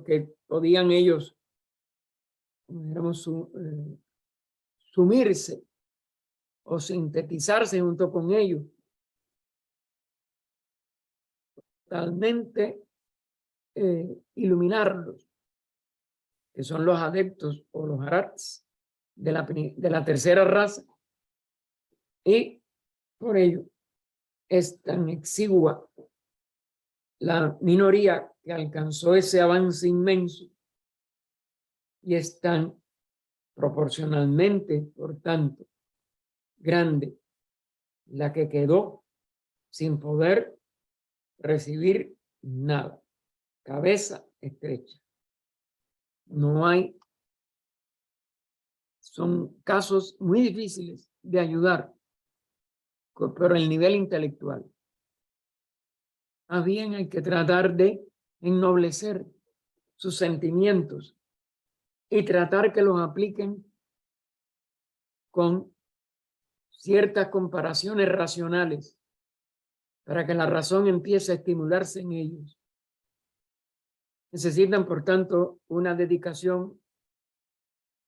que podían ellos, digamos, sumirse o sintetizarse junto con ellos, totalmente iluminarlos, que son los adeptos o los arats de la tercera raza, y por ello es tan exigua la minoría que alcanzó ese avance inmenso y es tan proporcionalmente, por tanto, grande la que quedó sin poder recibir nada. Cabeza estrecha. No hay. Son casos muy difíciles de ayudar por el nivel intelectual. Más bien hay que tratar de ennoblecer sus sentimientos y tratar que los apliquen con ciertas comparaciones racionales para que la razón empiece a estimularse en ellos. Necesitan, por tanto, una dedicación,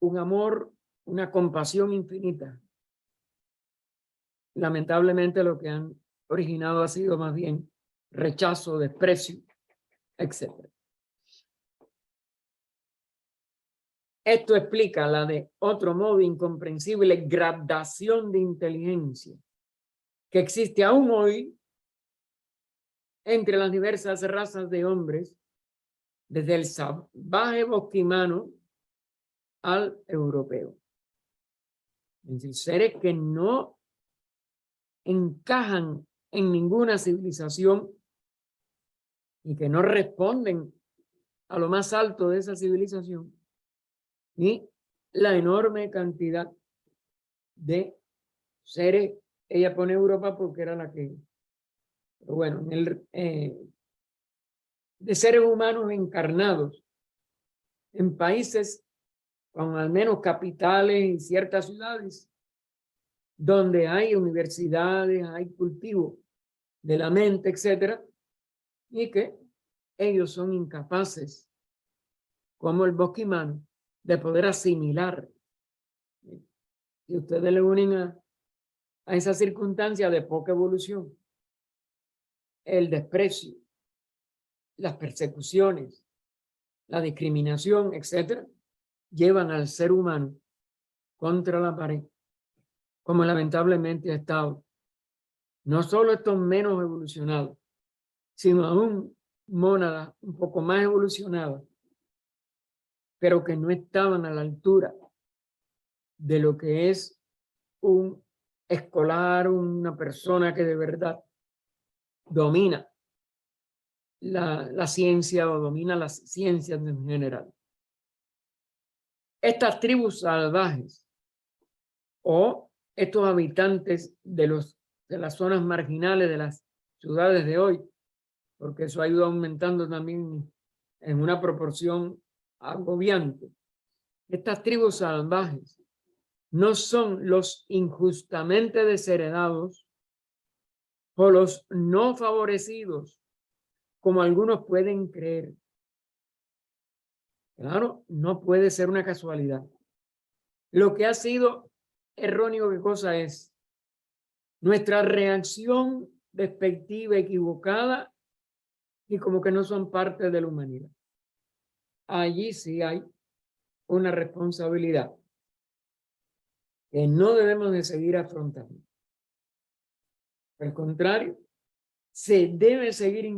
un amor, una compasión infinita. Lamentablemente lo que han originado ha sido más bien rechazo, desprecio, etc. Esto explica la de otro modo incomprensible gradación de inteligencia que existe aún hoy entre las diversas razas de hombres, desde el salvaje bosquimano al europeo. Es decir, seres que no encajan en ninguna civilización y que no responden a lo más alto de esa civilización, y la enorme cantidad de seres, ella pone Europa porque era la que, pero bueno, de seres humanos encarnados en países con al menos capitales y ciertas ciudades donde hay universidades, hay cultivo de la mente, etcétera, y que ellos son incapaces, como el bosquimano, de poder asimilar. Y ustedes le unen a esa circunstancia de poca evolución el desprecio, las persecuciones, la discriminación, etcétera, llevan al ser humano contra la pared, como lamentablemente ha estado. No solo estos menos evolucionados, sino aún mónadas un poco más evolucionadas, pero que no estaban a la altura de lo que es un escolar, una persona que de verdad domina la ciencia o domina las ciencias en general. Estas tribus salvajes o estos habitantes de las zonas marginales de las ciudades de hoy, porque eso ha ido aumentando también en una proporción agobiante. Estas tribus salvajes no son los injustamente desheredados o los no favorecidos, como algunos pueden creer. Claro, no puede ser una casualidad. Lo que ha sido erróneo, ¿qué cosa es? Nuestra reacción despectiva, equivocada, y como que no son parte de la humanidad. Allí sí hay una responsabilidad que no debemos de seguir afrontando. Al contrario, se debe seguir,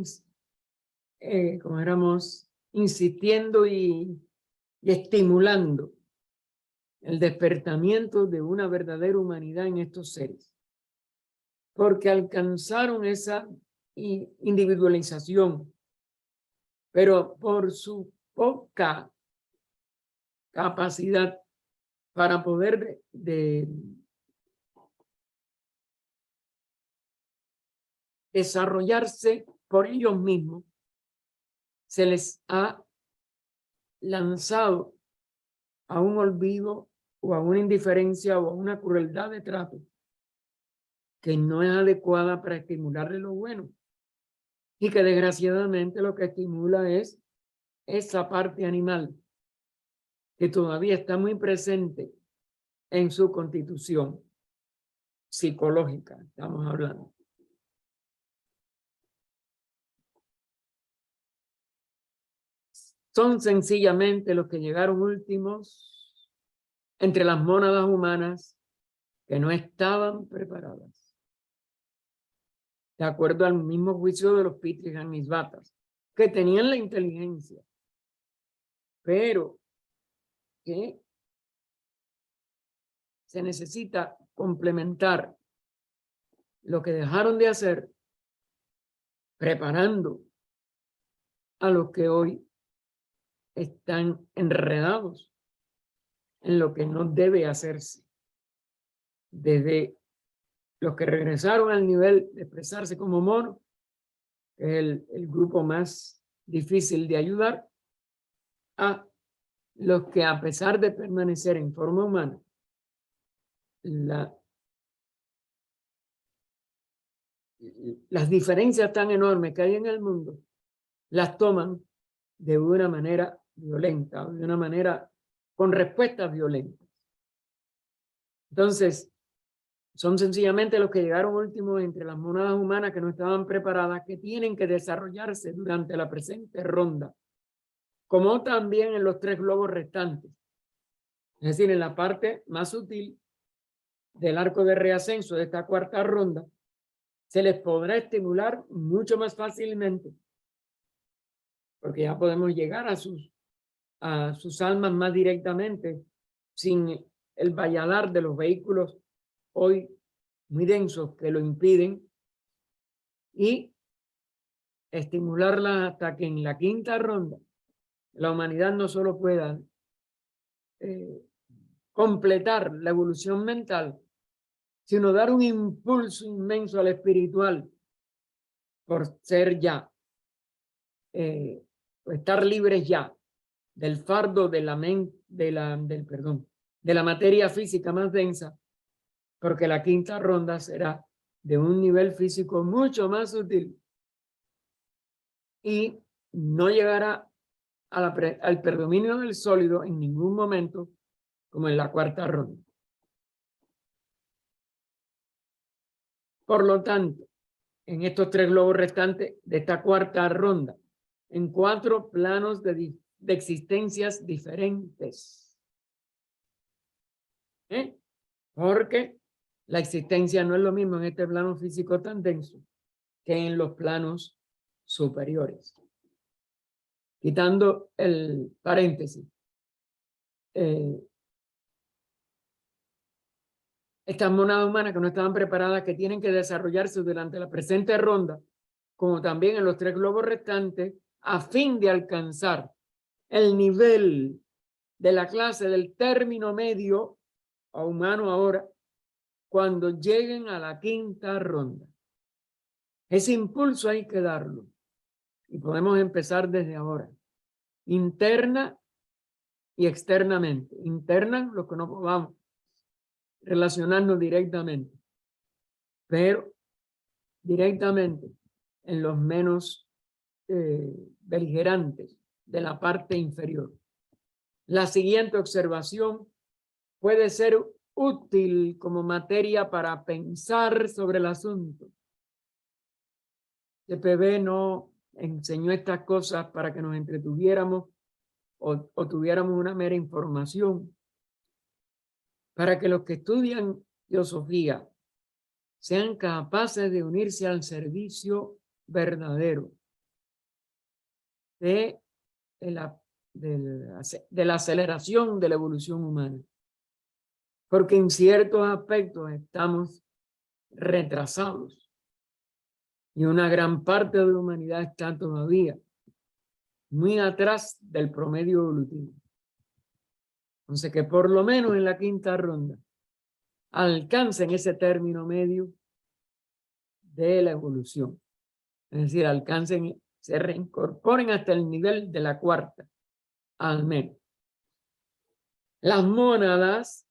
como éramos, insistiendo y estimulando el despertamiento de una verdadera humanidad en estos seres, porque alcanzaron esa individualización, pero por su poca capacidad para poder desarrollarse por ellos mismos, se les ha lanzado a un olvido o a una indiferencia o a una crueldad de trato que no es adecuada para estimularle lo bueno, y que desgraciadamente lo que estimula es esa parte animal que todavía está muy presente en su constitución psicológica, estamos hablando. Son sencillamente los que llegaron últimos entre las mónadas humanas que no estaban preparadas, de acuerdo al mismo juicio de los Pitris que tenían la inteligencia, pero que se necesita complementar lo que dejaron de hacer, preparando a los que hoy están enredados en lo que no debe hacerse. Desde los que regresaron al nivel de expresarse como mono, que es el grupo más difícil de ayudar, a los que, a pesar de permanecer en forma humana, las diferencias tan enormes que hay en el mundo, las toman de una manera violenta, de una manera con respuestas violentas. Entonces, son sencillamente los que llegaron últimos entre las monadas humanas que no estaban preparadas, que tienen que desarrollarse durante la presente ronda, como también en los 3 globos restantes. Es decir, en la parte más sutil del arco de reascenso de esta 4ª ronda, se les podrá estimular mucho más fácilmente, porque ya podemos llegar a sus almas más directamente, sin el vallalar de los vehículos hoy muy densos que lo impiden, y estimularla hasta que en la 5ª ronda la humanidad no solo pueda completar la evolución mental, sino dar un impulso inmenso al espiritual por ser ya, estar libres ya del fardo de la de la materia física más densa, porque la 5ª ronda será de un nivel físico mucho más sutil y no llegará al predominio del sólido en ningún momento como en la 4ª ronda. Por lo tanto, en estos 3 globos restantes de esta 4ª ronda, en 4 planos de existencias diferentes. Porque la existencia no es lo mismo en este plano físico tan denso que en los planos superiores. Quitando el paréntesis, estas monadas humanas que no estaban preparadas, que tienen que desarrollarse durante la presente ronda, como también en los 3 globos restantes, a fin de alcanzar el nivel de la clase del término medio a humano ahora, cuando lleguen a la 5ª ronda. Ese impulso hay que darlo. Y podemos empezar desde ahora. Interna y externamente. Interna, los que no podamos relacionarnos directamente. Pero directamente en los menos beligerantes de la parte inferior. La siguiente observación puede ser útil como materia para pensar sobre el asunto. CPB no enseñó estas cosas para que nos entretuviéramos o tuviéramos una mera información. Para que los que estudian teosofía sean capaces de unirse al servicio verdadero de la aceleración de la evolución humana. Porque en ciertos aspectos estamos retrasados y una gran parte de la humanidad está todavía muy atrás del promedio evolutivo. Entonces, que por lo menos en la 5ª ronda alcancen ese término medio de la evolución. Es decir, alcancen, se reincorporen hasta el nivel de la 4ª, al menos. Las mónadas,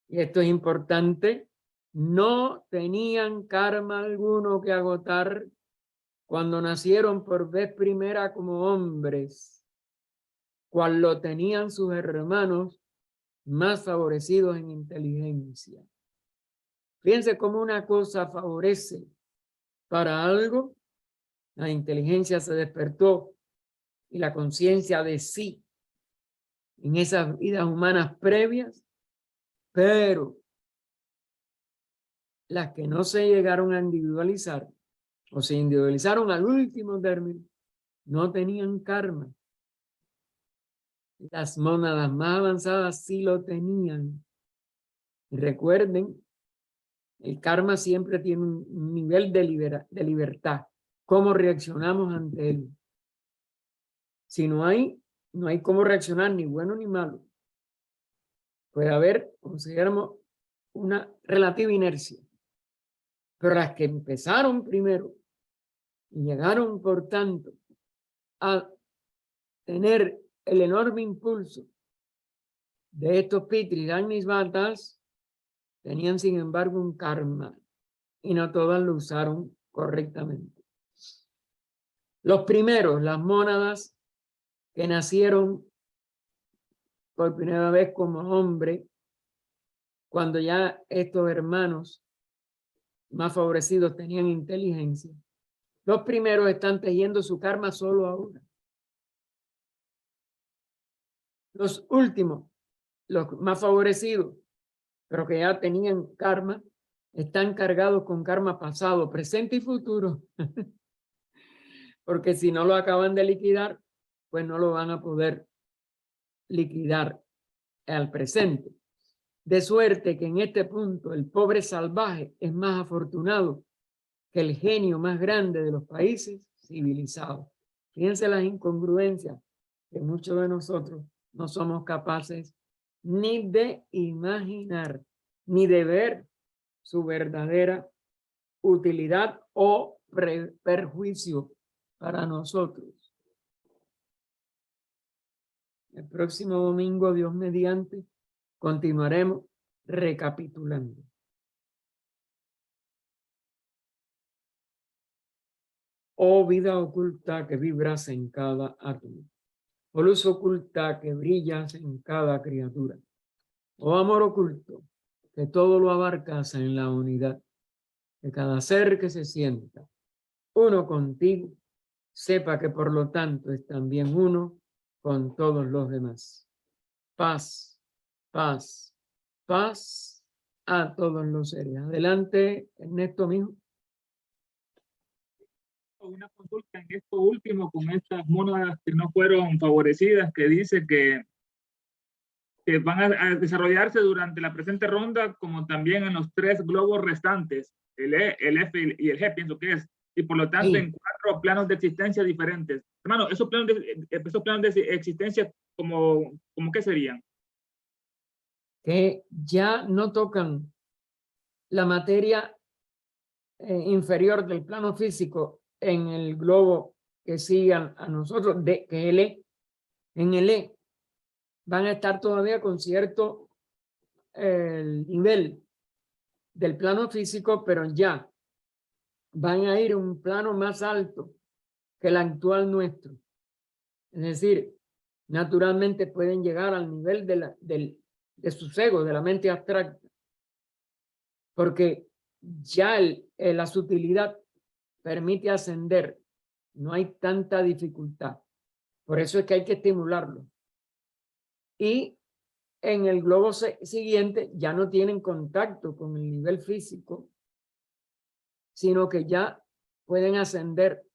y esto es importante, no tenían karma alguno que agotar cuando nacieron por vez primera como hombres, cual lo tenían sus hermanos más favorecidos en inteligencia. Fíjense cómo una cosa favorece para algo, la inteligencia se despertó y la conciencia de sí en esas vidas humanas previas, pero las que no se llegaron a individualizar o se individualizaron al último término, no tenían karma. Las mónadas más avanzadas sí lo tenían. Y recuerden, el karma siempre tiene un nivel de libertad. cómo reaccionamos ante él. Si no hay cómo reaccionar, ni bueno ni malo. Puede haber, consideramos, una relativa inercia. Pero las que empezaron primero y llegaron, por tanto, a tener el enorme impulso de estos Pitris, Agnis Vatas, tenían sin embargo un karma y no todas lo usaron correctamente. Los primeros, las mónadas que nacieron por primera vez como hombre, cuando ya estos hermanos más favorecidos tenían inteligencia, los primeros están tejiendo su karma solo ahora. Los últimos, los más favorecidos, pero que ya tenían karma, están cargados con karma pasado, presente y futuro. Porque si no lo acaban de liquidar, pues no lo van a poder liquidar al presente. De suerte que en este punto el pobre salvaje es más afortunado que el genio más grande de los países civilizados. Fíjense las incongruencias que muchos de nosotros no somos capaces ni de imaginar, ni de ver su verdadera utilidad o perjuicio para nosotros. El próximo domingo, Dios mediante, continuaremos recapitulando. Oh vida oculta que vibras en cada átomo. Oh luz oculta que brillas en cada criatura. Oh amor oculto que todo lo abarcas en la unidad. Que cada ser que se sienta uno contigo, sepa que por lo tanto es también uno con todos los demás. Paz, paz, paz a todos los seres. Adelante, Ernesto, mijo. Una consulta en esto último con estas mónadas que no fueron favorecidas, que dice que van a desarrollarse durante la presente ronda, como también en los 3 globos restantes, el E, el F y el G, pienso que es, y por lo tanto en 4 planos de existencia diferentes. Hermano, esos planos de existencia, ¿cómo qué serían? Que ya no tocan la materia inferior del plano físico en el globo que sigan a nosotros, que el E, en el E van a estar todavía con cierto nivel del plano físico, pero ya van a ir a un plano más alto que el actual nuestro. Es decir, naturalmente pueden llegar al nivel de sus egos, de la mente abstracta, porque ya la sutilidad permite ascender, no hay tanta dificultad. Por eso es que hay que estimularlo. Y en el globo siguiente ya no tienen contacto con el nivel físico, sino que ya pueden ascender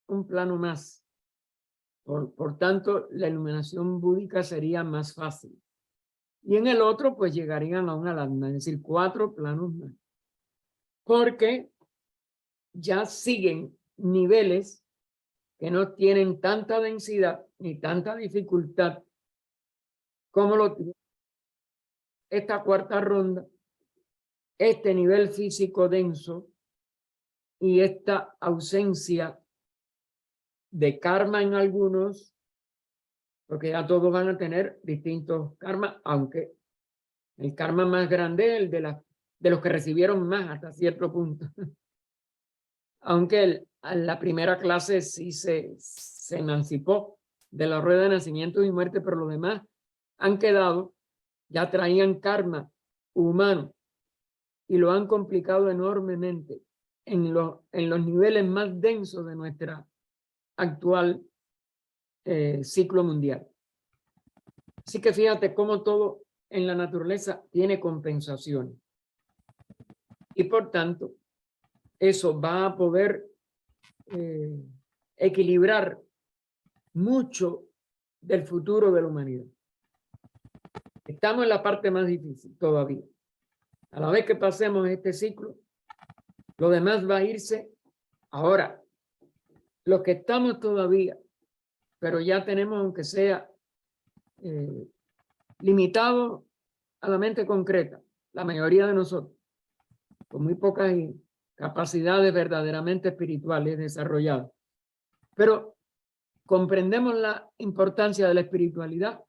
un plano más. Por tanto, la iluminación búdica sería más fácil. Y en el otro, pues llegarían a un alatma, es decir, 4 planos más. Porque ya siguen niveles que no tienen tanta densidad ni tanta dificultad como lo tiene esta 4ª ronda, este nivel físico denso y esta ausencia de karma en algunos, porque ya todos van a tener distintos karmas, aunque el karma más grande es el de los que recibieron más hasta cierto punto. Aunque la primera clase sí se emancipó de la rueda de nacimiento y muerte, pero los demás han quedado, ya traían karma humano y lo han complicado enormemente en los niveles más densos de nuestra actual ciclo mundial. Así que fíjate cómo todo en la naturaleza tiene compensación. Y por tanto, eso va a poder equilibrar mucho del futuro de la humanidad. Estamos en la parte más difícil todavía. A la vez que pasemos este ciclo, lo demás va a irse ahora. los que estamos todavía, pero ya tenemos, aunque sea limitado a la mente concreta, la mayoría de nosotros, con muy pocas capacidades verdaderamente espirituales desarrolladas. Pero comprendemos la importancia de la espiritualidad,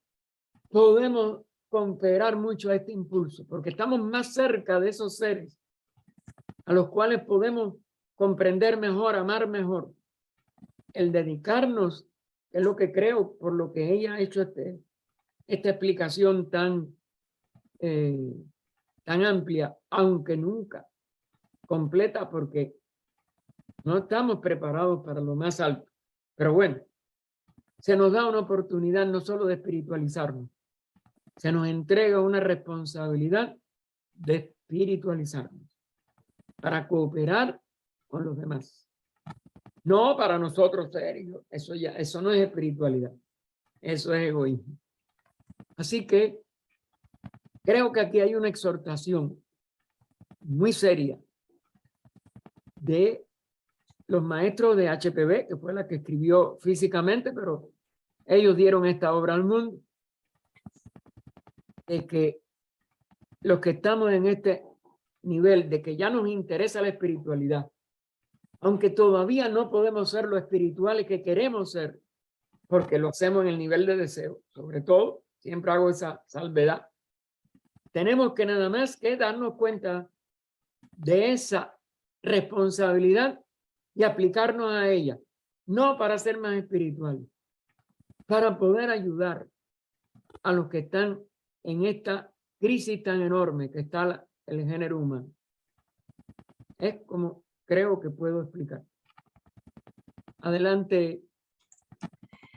podemos cooperar mucho a este impulso, porque estamos más cerca de esos seres a los cuales podemos comprender mejor, amar mejor. El dedicarnos, es lo que creo, por lo que ella ha hecho esta explicación tan amplia, aunque nunca completa, porque no estamos preparados para lo más alto. Pero bueno, se nos da una oportunidad no solo de espiritualizarnos, se nos entrega una responsabilidad de espiritualizarnos para cooperar con los demás. No para nosotros ser, eso no es espiritualidad, eso es egoísmo. Así que creo que aquí hay una exhortación muy seria de los maestros de HPB, que fue la que escribió Físicamente, pero ellos dieron esta obra al mundo, de que los que estamos en este nivel de que ya nos interesa la espiritualidad, aunque todavía no podemos ser lo espirituales que queremos ser, porque lo hacemos en el nivel de deseo, sobre todo, siempre hago esa salvedad, tenemos que nada más que darnos cuenta de esa responsabilidad y aplicarnos a ella, no para ser más espirituales, para poder ayudar a los que están en esta crisis tan enorme que está el género humano. Es como creo que puedo explicar. Adelante,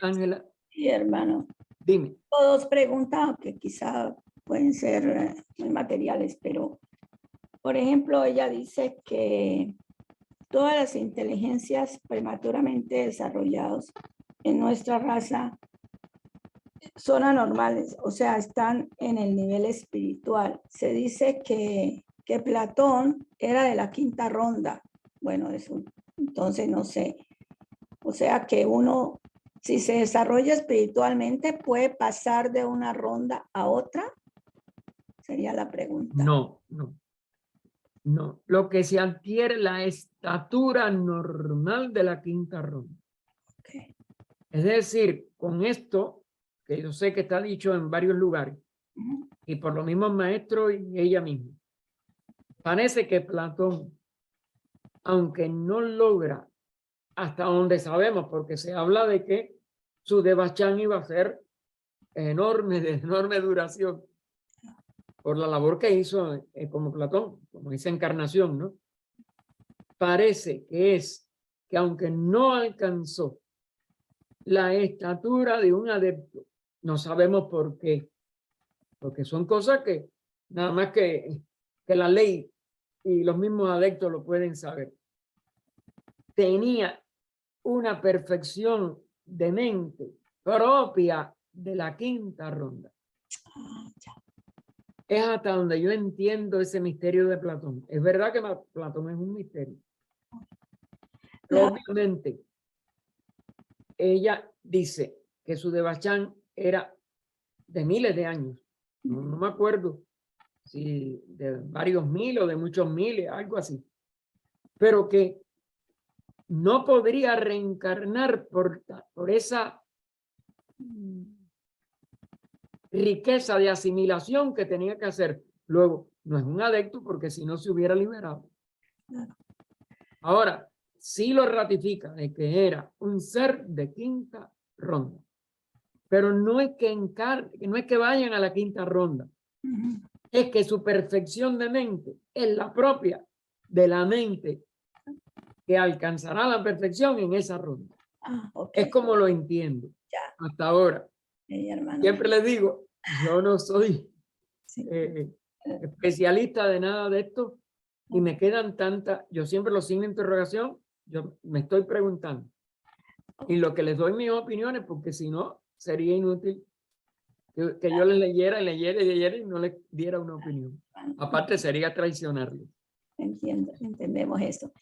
Ángela. Sí, hermano. Dime. Todos preguntan que quizá pueden ser muy materiales, pero por ejemplo, ella dice que todas las inteligencias prematuramente desarrolladas en nuestra raza son anormales, o sea, están en el nivel espiritual. Se dice que Platón era de la quinta ronda. Bueno, eso, entonces no sé. O sea que uno, si se desarrolla espiritualmente, puede pasar de una ronda a otra. Sería la pregunta. No. Lo que se adquiere la estatura normal de la quinta ronda. Okay. Es decir, con esto, que yo sé que está dicho en varios lugares, y por los mismos maestros y ella misma, parece que Platón, aunque no logra, hasta donde sabemos, porque se habla de que su Devachan iba a ser enorme, de enorme duración, por la labor que hizo como Platón, como esa encarnación, ¿no? Parece que es que aunque no alcanzó la estatura de un adepto, no sabemos por qué, porque son cosas que nada más que la ley y los mismos adeptos lo pueden saber. Tenía una perfección de mente propia de la quinta ronda. Es hasta donde yo entiendo ese misterio de Platón. Es verdad que Platón es un misterio. Pero obviamente, ella dice que su Devachan era de miles de años. No me acuerdo si de varios mil o de muchos miles, algo así. Pero que no podría reencarnar por esa riqueza de asimilación que tenía que hacer. Luego, no es un adepto porque si no se hubiera liberado. Ahora, sí lo ratifica de que era un ser de quinta ronda. Pero no es que vayan a la quinta ronda. Es que su perfección de mente es la propia de la mente que alcanzará la perfección en esa ronda. Okay. Es como lo entiendo hasta ahora. Siempre les digo, yo no soy especialista de nada de esto y me quedan tantas, yo siempre los signos de interrogación, yo me estoy preguntando. Y lo que les doy mis opiniones, porque si no, sería inútil que yo les leyera y no les diera una opinión. Aparte sería traicionarles. Entendemos eso.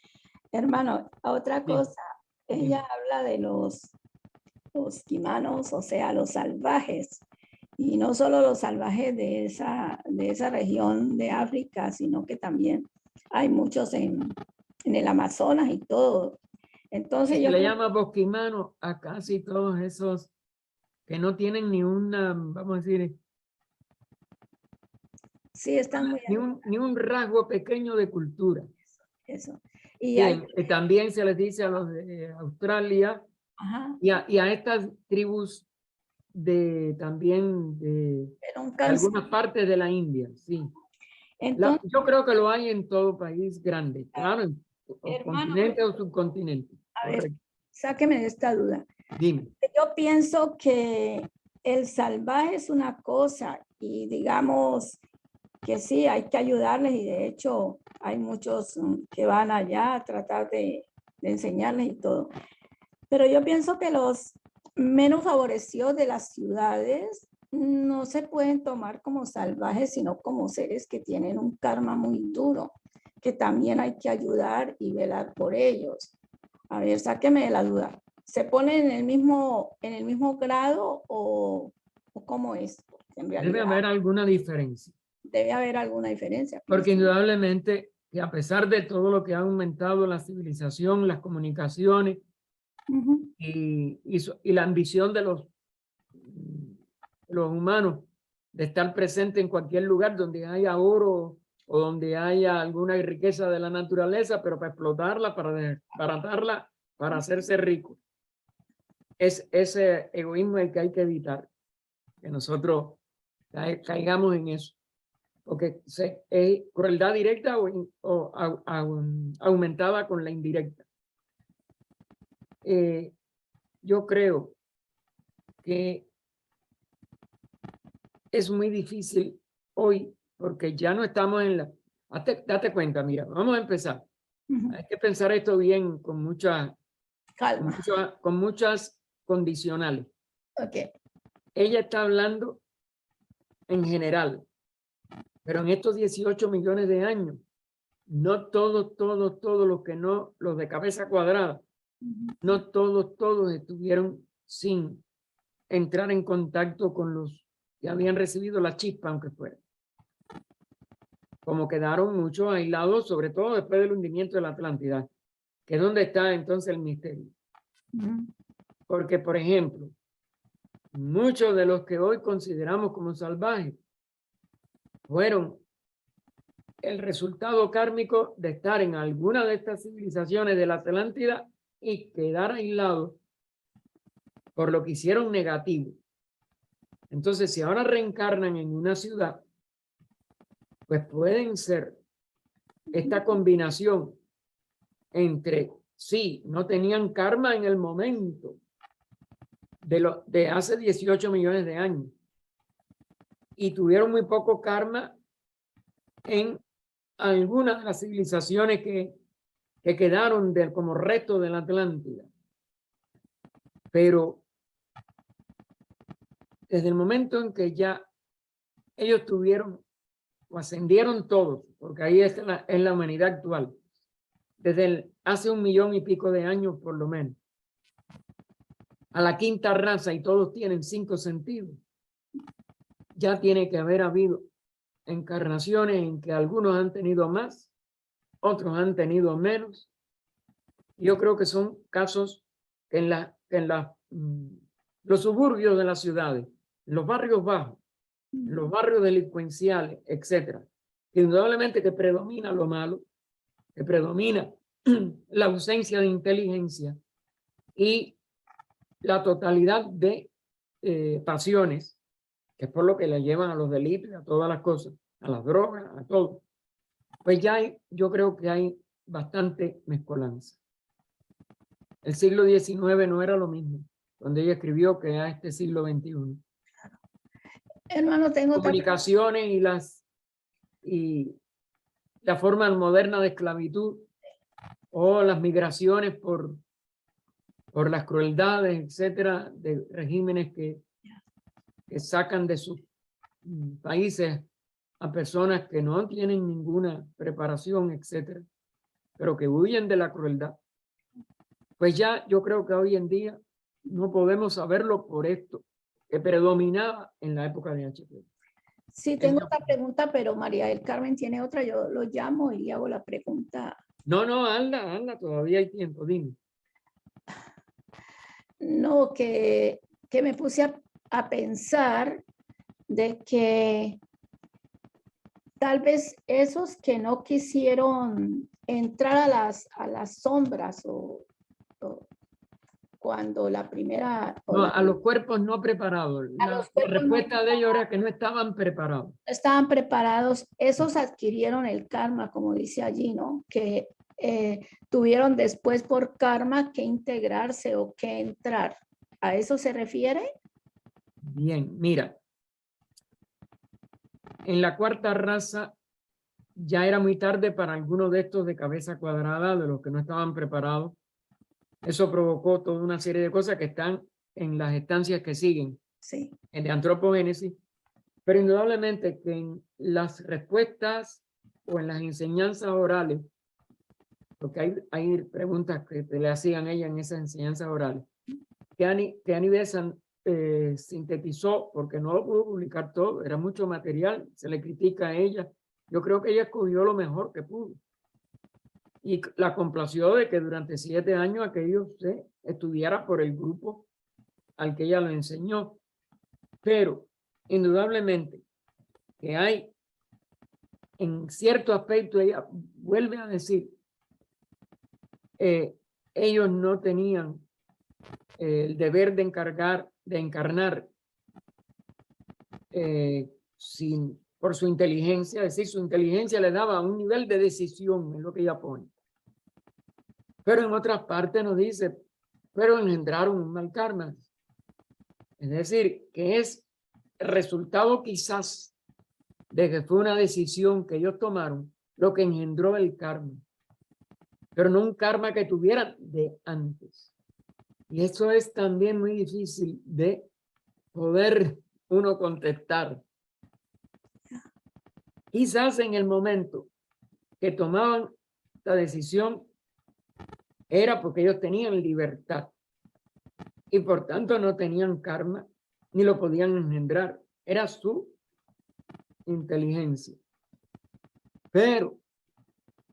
Hermano, otra cosa, ella habla de los quimanos, o sea, los salvajes. Y no solo los salvajes de esa región de África, sino que también hay muchos en el Amazonas y todo. Entonces Se yo le creo llama bosquimano a casi todos esos que no tienen ni una, vamos a decir, sí están muy ni un rasgo pequeño de cultura. eso. Y hay, Bien, también se les dice a los de Australia ajá, y a estas tribus también de pero un algunas partes de la India, sí. Entonces, Yo creo que lo hay en todo país grande, claro, o hermano, continente o subcontinente. a ver, Correcto. sáqueme de esta duda. Dime. Yo pienso que el salvaje es una cosa y digamos que sí, hay que ayudarles y de hecho hay muchos que van allá a tratar de enseñarles y todo. Pero yo pienso que los menos favorecidos de las ciudades no se pueden tomar como salvajes, sino como seres que tienen un karma muy duro, que también hay que ayudar y velar por ellos. A ver, sáqueme de la duda. ¿Se ponen en el mismo grado o cómo es? En Debe realidad haber alguna diferencia, debe haber alguna diferencia. porque indudablemente que a pesar de todo lo que ha aumentado la civilización, las comunicaciones Ujú. y la ambición de los humanos de estar presente en cualquier lugar donde haya oro o donde haya alguna riqueza de la naturaleza, pero para explotarla, para desbaratarla, para hacerse rico. Es ese egoísmo el que hay que evitar, que nosotros caigamos en eso, porque es crueldad directa o aumentada con la indirecta. Yo creo que es muy difícil hoy porque ya no estamos en la... Date cuenta, mira, vamos a empezar. Ujú. Hay que pensar esto bien con Calma. con muchas condicionales. Ok. Ella está hablando en general, pero en estos 18 millones de años, no todos los que no, los de cabeza cuadrada, no todos estuvieron sin entrar en contacto con los que habían recibido la chispa, aunque fuera. Como quedaron muchos aislados, sobre todo después del hundimiento de la Atlántida, que es donde está entonces el misterio. Ujú. Porque, por ejemplo, muchos de los que hoy consideramos como salvajes fueron el resultado kármico de estar en alguna de estas civilizaciones de la Atlántida y quedar aislados por lo que hicieron negativo. Entonces, si ahora reencarnan en una ciudad, pues pueden ser esta combinación entre, sí, no tenían karma en el momento de hace 18 millones de años y tuvieron muy poco karma en algunas de las civilizaciones que quedaron como resto de la Atlántida. Pero desde el momento en que ya ellos tuvieron o ascendieron todos, porque ahí es la humanidad actual, desde hace 1 millón y pico de años por lo menos, a la quinta raza y todos tienen 5 sentidos, ya tiene que haber habido encarnaciones en que algunos han tenido más, otros han tenido menos. Yo creo que son casos que en los suburbios de las ciudades, en los barrios bajos, en los barrios delincuenciales, etcétera, indudablemente que predomina lo malo, que predomina la ausencia de inteligencia y la totalidad de pasiones, que es por lo que le llevan a los delitos, a todas las cosas, a las drogas, a todo. Pues ya yo creo que hay bastante mezcolanza. El siglo XIX no era lo mismo, donde ella escribió que a este siglo XXI. Hermano, tengo otra Comunicaciones y la forma moderna de esclavitud o las migraciones por las crueldades, etcétera, de regímenes que sacan de sus países a personas que no tienen ninguna preparación, etcétera, pero que huyen de la crueldad. Pues ya yo creo que hoy en día no podemos saberlo por esto que predominaba en la época de HP. Sí, tengo otra pregunta, pero María del Carmen tiene otra. Yo lo llamo y hago la pregunta. No, anda, todavía hay tiempo, dime. No, que me puse a pensar de que tal vez esos que no quisieron entrar a las sombras o cuando la primera... No, a los cuerpos no preparados. La respuesta de ellos era que no estaban preparados. Estaban preparados, esos adquirieron el karma, como dice allí, ¿no? Que tuvieron después por karma que integrarse o que entrar. ¿A eso se refiere? Bien, mira. En la cuarta raza ya era muy tarde para algunos de estos de cabeza cuadrada, de los que no estaban preparados. Eso provocó toda una serie de cosas que están en las estancias que siguen, Sí. en de antropogénesis, pero indudablemente que en las respuestas o en las enseñanzas orales, porque hay preguntas que le hacían a ella en esas enseñanzas orales, que Annie Besant sintetizó, porque no lo pudo publicar todo, era mucho material, se le critica a ella. Yo creo que ella escogió lo mejor que pudo. Y la complació de que durante 7 años aquello se estudiara por el grupo al que ella lo enseñó. Pero indudablemente que hay, en cierto aspecto, ella vuelve a decir, ellos no tenían el deber de encarnar por su inteligencia, es decir, su inteligencia le daba un nivel de decisión, en lo que ella pone. Pero en otras partes nos dice, pero engendraron un mal karma. Es decir, que es resultado quizás de que fue una decisión que ellos tomaron lo que engendró el karma, pero no un karma que tuvieran de antes. Y eso es también muy difícil de poder uno contestar. Quizás en el momento que tomaban la decisión era porque ellos tenían libertad y por tanto no tenían karma ni lo podían engendrar. Era su inteligencia. Pero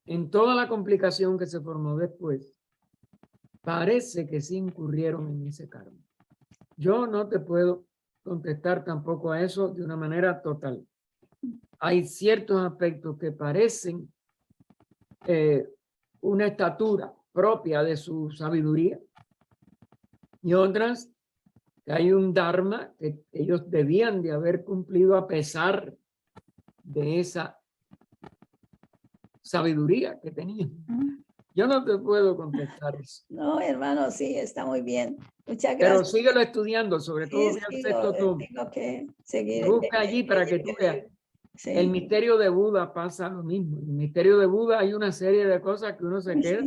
en toda la complicación que se formó después, parece que sí incurrieron en ese karma. Yo no te puedo contestar tampoco a eso de una manera total. Hay ciertos aspectos que parecen una estatura propia de su sabiduría y otras que hay un dharma que ellos debían de haber cumplido a pesar de esa sabiduría que tenían. Yo no te puedo contestar eso. No, hermano, sí, está muy bien. Muchas Pero gracias. síguelo estudiando, sobre todo Sí, el sexto tomo. tengo que seguir. Busca allí para que tú veas. Sí. El misterio de Buda pasa lo mismo. En el misterio de Buda hay una serie de cosas que uno se queda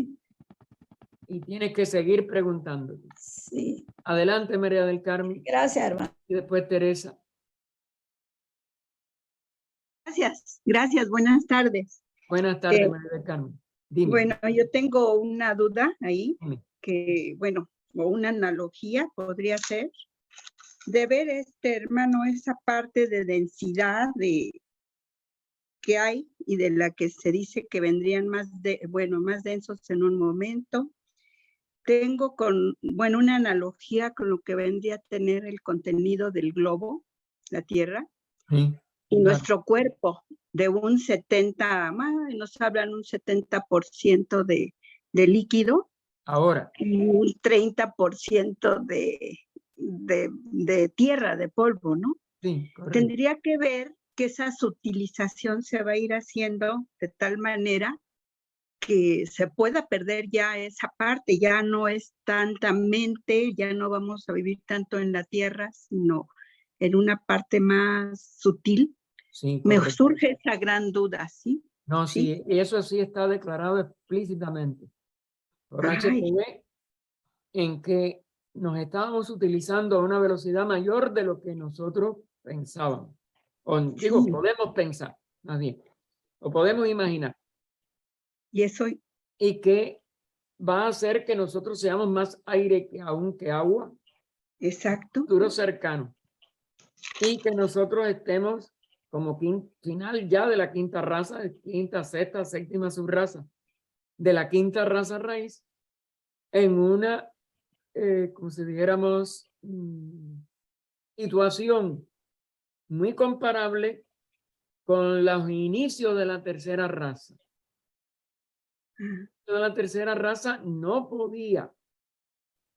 y tienes que seguir preguntando. Sí. Adelante, María del Carmen. Gracias, hermano. Y después Teresa. Gracias, buenas tardes. Buenas tardes, María del Carmen. Dime. Bueno, yo tengo una duda ahí, Dime. que, bueno, o una analogía podría ser, de ver, hermano, esa parte de densidad que hay y de la que se dice que vendrían más densos en un momento. Tengo una analogía con lo que vendría a tener el contenido del globo, la Tierra, Sí, y nuestro cuerpo de un 70, nos hablan un 70% de líquido. ahora. Y un 30% de tierra, de polvo, ¿no? Sí, correcto. Tendría que ver que esa sutilización se va a ir haciendo de tal manera que se pueda perder ya esa parte, ya no es tanta mente, ya no vamos a vivir tanto en la tierra, sino en una parte más sutil. Sí, me correcto. surge esa gran duda, ¿sí? No, sí, y eso sí está declarado explícitamente por Ay. HPV, en que nos estábamos utilizando a una velocidad mayor de lo que nosotros pensábamos. O digo, Sí. podemos pensar, más bien, o podemos imaginar. Y eso, Y que va a hacer que nosotros seamos más aire que aún que agua, Exacto. futuro cercano, y que nosotros estemos como final ya de la quinta raza, quinta, sexta, séptima subraza, de la quinta raza raíz, en una, como si dijéramos, situación muy comparable con los inicios de la tercera raza. La tercera raza no podía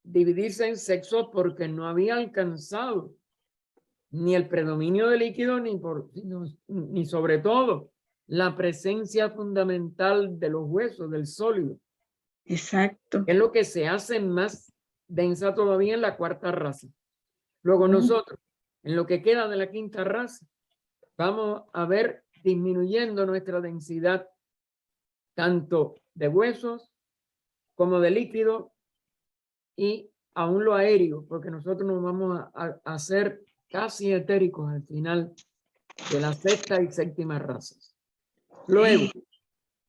dividirse en sexos porque no había alcanzado ni el predominio de líquido ni sobre todo la presencia fundamental de los huesos, del sólido. Exacto. Es lo que se hace más densa todavía en la cuarta raza. Luego nosotros, en lo que queda de la quinta raza, vamos a ver disminuyendo nuestra densidad tanto de huesos como de líquido y aún lo aéreo, porque nosotros nos vamos a hacer casi etéricos al final de la sexta y séptima razas. Luego,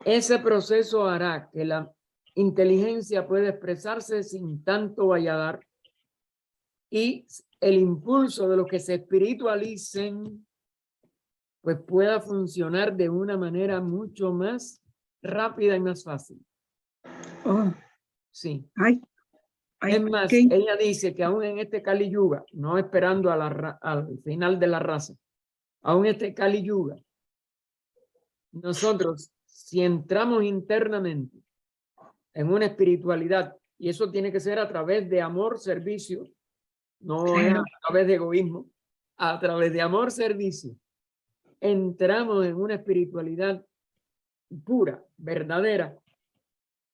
ese proceso hará que la inteligencia pueda expresarse sin tanto valladar y el impulso de los que se espiritualicen pues pueda funcionar de una manera mucho más rápida y más fácil. Oh, Sí. ay, Es más, qué- ella dice que aún en este Kali Yuga, no esperando al final de la raza, aún este Kali Yuga, nosotros, si entramos internamente en una espiritualidad, y eso tiene que ser a través de amor, servicio, no es claro. a través de egoísmo, a través de amor, servicio, entramos en una espiritualidad pura, verdadera,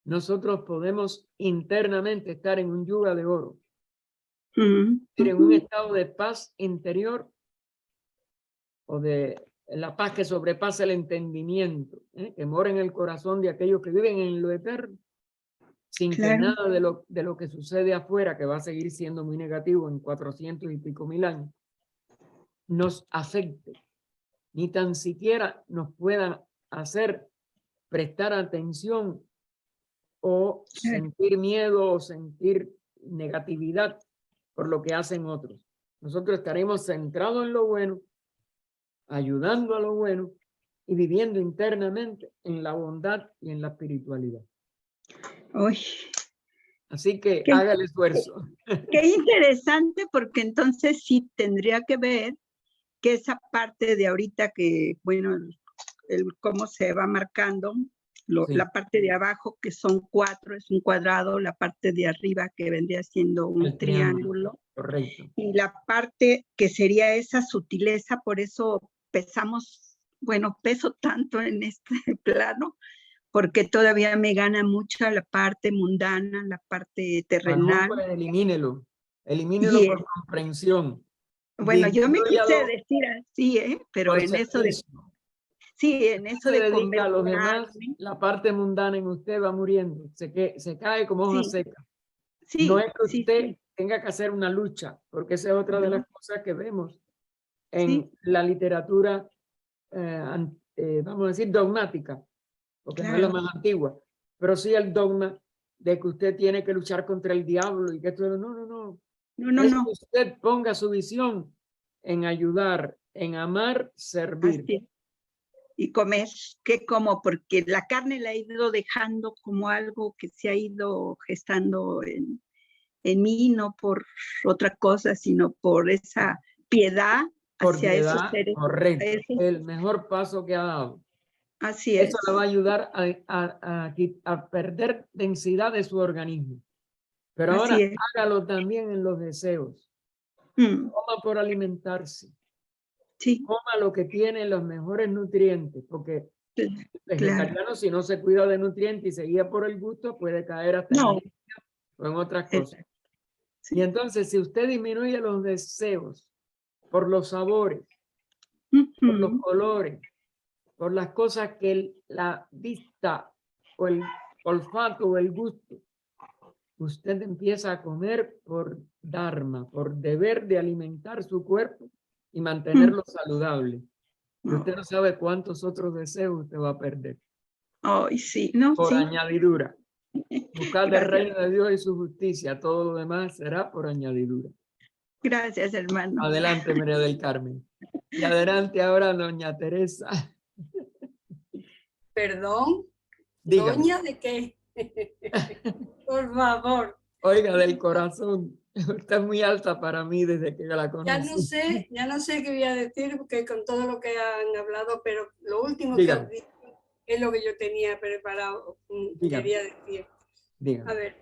nosotros podemos internamente estar en un yuga de oro, en un estado de paz interior o de la paz que sobrepasa el entendimiento, que mora en el corazón de aquellos que viven en lo eterno, sin que Claro. nada de lo que sucede afuera, que va a seguir siendo muy negativo en 400 y pico mil años, nos afecte, ni tan siquiera nos puedan hacer prestar atención o sentir miedo o sentir negatividad por lo que hacen otros. Nosotros estaremos centrados en lo bueno, ayudando a lo bueno y viviendo internamente en la bondad y en la espiritualidad. Uy, Así que Qué- haga el esfuerzo. qué interesante, porque entonces sí tendría que ver que esa parte de ahorita que, bueno, cómo se va marcando, Sí. la parte de abajo que son 4 es un cuadrado, la parte de arriba que vendría siendo un El triángulo. triángulo, Correcto. y la parte que sería esa sutileza, por eso pesamos, bueno, peso tanto en este plano, porque todavía me gana mucho la parte mundana, la parte No, terrenal. pues elimínelo. Elimínelo Y por comprensión. bueno, yo me quise Disminúyalo decir así, pero por en eso de, servicio. sí, en eso Se de dedica a los demás, convencerme, la parte mundana en usted va muriendo. Se cae como hoja sí, seca. sí, No es que sí, usted sí, tenga que hacer una lucha, porque esa es otra de no, las cosas que vemos en sí, la literatura, vamos a decir, dogmática, porque no es la claro, más antigua, pero sí el dogma de que usted tiene que luchar contra el diablo y que esto, no. no, Es que no, usted ponga su visión en ayudar, en amar, servir. así es. Y comer, ¿qué como? Porque la carne la he ido dejando como algo que se ha ido gestando en mí, no por otra cosa, sino por esa piedad Por hacia esos piedad, seres, correcto. esos, El mejor paso que ha dado. así Eso es, le va a ayudar a perder densidad de su organismo. Pero ahora así es. hágalo también en los deseos. Coma por alimentarse. Sí, Coma lo que tiene los mejores nutrientes, porque el claro. vegetariano, si no se cuida de nutrientes y se guía por el gusto, puede caer hasta en No, anemia o en otras cosas. exacto. Y Sí. entonces, si usted disminuye los deseos por los sabores, por los colores, por las cosas que la vista o el olfato o el gusto, usted empieza a comer por dharma, por deber de alimentar su cuerpo y mantenerlo saludable. Y usted no sabe cuántos otros deseos usted va a perder Ay, sí, no, por sí, añadidura. Buscad el Gracias. reino de Dios y su justicia. Todo lo demás será por añadidura. Gracias, hermano. Adelante, María del Carmen. Y adelante ahora, doña Teresa. Perdón, Dígame. ¿doña de qué? Por favor, Oiga, del corazón. Está muy alta para mí desde que la ya conocí. no sé qué voy a decir porque con todo lo que han hablado, pero lo último Dígame. que os dicho es lo que yo tenía preparado, Dígame. quería decir. Dígame. A ver,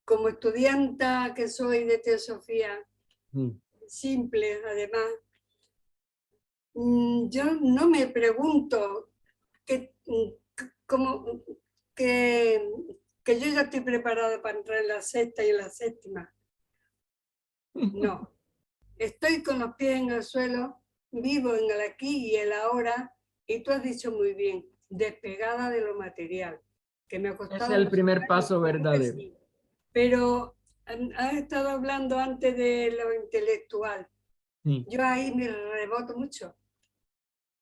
como estudianta que soy de teosofía, Mm. simple además, yo no me pregunto cómo, que yo ya estoy preparada para entrar en la sexta y en la séptima. No, estoy con los pies en el suelo, vivo en el aquí y el ahora, y tú has dicho muy bien, despegada de lo material, que me ha costado. Ese es el primer muchos paso años, verdadero. sí. Pero has estado hablando antes de lo intelectual. Sí. Yo ahí me reboto mucho.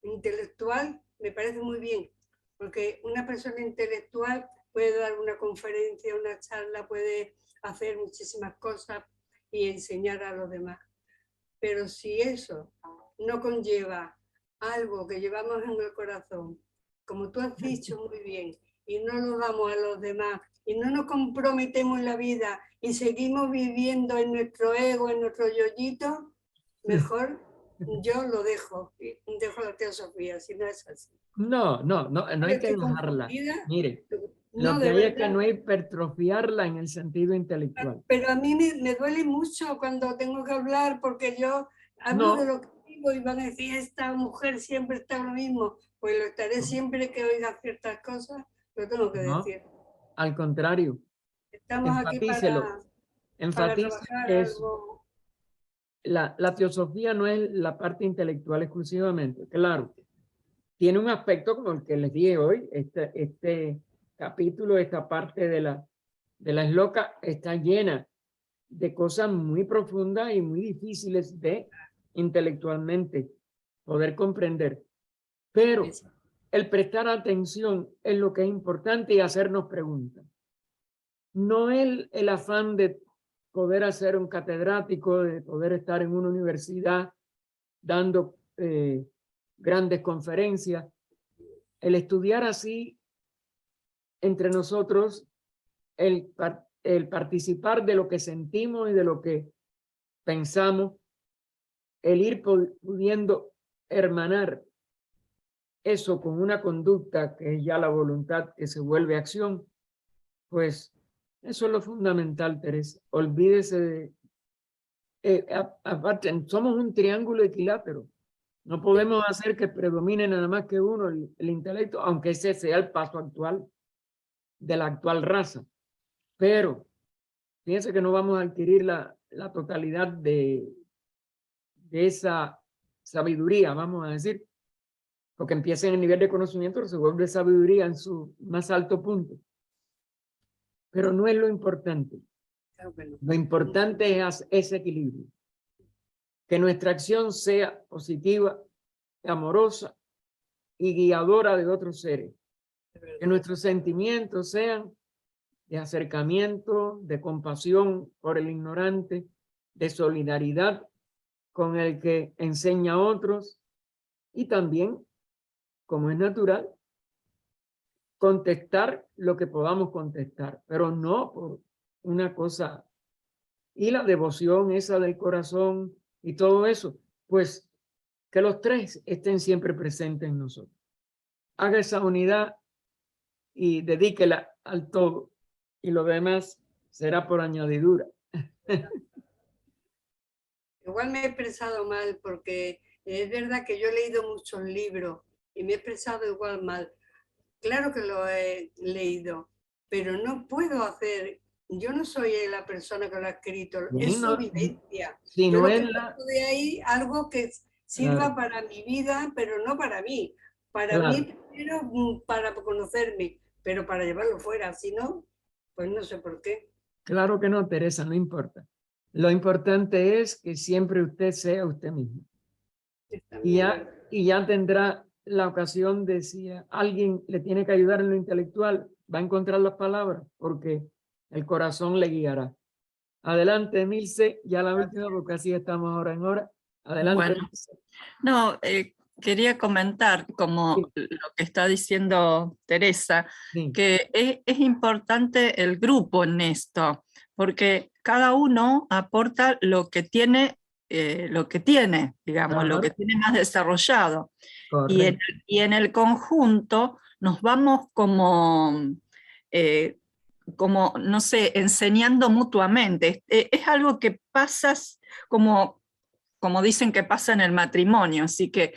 Intelectual me parece muy bien, porque una persona intelectual puede dar una conferencia, una charla, puede hacer muchísimas cosas y enseñar a los demás. Pero si eso no conlleva algo que llevamos en el corazón, como tú has dicho muy bien, y no lo damos a los demás, y no nos comprometemos en la vida y seguimos viviendo en nuestro ego, en nuestro yoyito, mejor yo lo dejo la teosofía, si no es así. No hay que Estoy dejarla. confundida. Mire, No, lo de que hay es que verdad. no hipertrofiarla en el sentido intelectual. Pero a mí me duele mucho cuando tengo que hablar porque yo hablo de No, lo que digo y van a decir, esta mujer siempre está lo mismo. Pues lo estaré siempre que oiga ciertas cosas, lo tengo que no, decir. al contrario, Estamos aquí enfatícelo. para Enfatice trabajar eso. algo. La teosofía no es la parte intelectual exclusivamente, claro. Tiene un aspecto como el que les dije hoy, este capítulo, esta parte de la esloca está llena de cosas muy profundas y muy difíciles de intelectualmente poder comprender. Pero el prestar atención es lo que es importante y hacernos preguntas. No el afán de poder hacer un catedrático, de poder estar en una universidad dando grandes conferencias. El estudiar así entre nosotros, el participar de lo que sentimos y de lo que pensamos, el ir pudiendo hermanar eso con una conducta que es ya la voluntad que se vuelve acción, pues eso es lo fundamental, Teresa. Olvídese de... aparte, somos un triángulo equilátero. No podemos hacer que predomine nada más que uno, el intelecto, aunque ese sea el paso actual de la actual raza. Pero fíjense que no vamos a adquirir la totalidad de esa sabiduría, vamos a decir, porque empieza en el nivel de conocimiento, pero se vuelve sabiduría en su más alto punto. Pero no es lo importante. Lo importante es ese equilibrio. Que nuestra acción sea positiva, amorosa y guiadora de otros seres. Que nuestros sentimientos sean de acercamiento, de compasión por el ignorante, de solidaridad con el que enseña a otros y también, como es natural, contestar lo que podamos contestar, pero no por una cosa. Y la devoción esa del corazón y todo eso, pues que los tres estén siempre presentes en nosotros. Haga esa unidad y dedíquela al todo y lo demás será por añadidura. Igual me he expresado mal porque es verdad que yo he leído muchos libros y me he expresado igual mal. Claro que lo he leído, pero no puedo hacer, yo no soy la persona que lo ha escrito, es su vivencia. Si Yo no lo que es pongo de ahí algo que sirva para mi vida, pero no para mí. Para mí primero para conocerme, pero para llevarlo fuera, si no, pues no sé por qué. Claro que no, Teresa, no importa. Lo importante es que siempre usted sea usted mismo. Y ya tendrá la ocasión de si alguien le tiene que ayudar en lo intelectual, va a encontrar las palabras porque el corazón le guiará. Adelante, Emilce, ya la última porque así estamos ahora en hora. Adelante. Bueno, Emilce. no, quería comentar, como Sí. lo que está diciendo Teresa, Sí, que es importante el grupo en esto, porque cada uno aporta lo que tiene, digamos, lo que Claro. tiene más desarrollado. correcto. Y en el conjunto nos vamos como, no sé, enseñando mutuamente. Es algo que pasa como dicen que pasa en el matrimonio, así que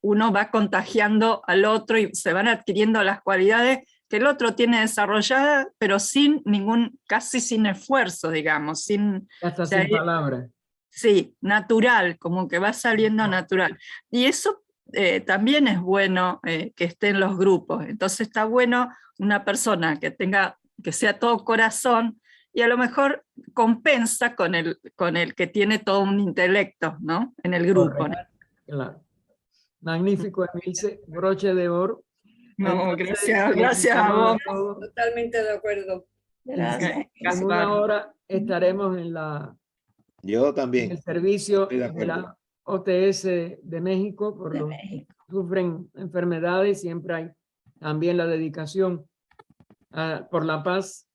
uno va contagiando al otro y se van adquiriendo las cualidades que el otro tiene desarrolladas, pero casi sin esfuerzo, digamos, Hasta o sea, sin palabras. sí, natural, como que va saliendo natural. Y eso también es bueno que esté en los grupos. Entonces está bueno una persona que sea todo corazón y a lo mejor compensa con el que tiene todo un intelecto, ¿no? En el grupo, ¿no? Correcto. Claro. Magnífico, Emilce, broche de oro. No, Entonces, gracias a invitamos vos. todos. Totalmente de acuerdo. Gracias. En una hora estaremos Yo en también. el servicio Estoy de de acuerdo. la OTS de México por De los México. que sufren enfermedades. Siempre hay también la dedicación por la paz,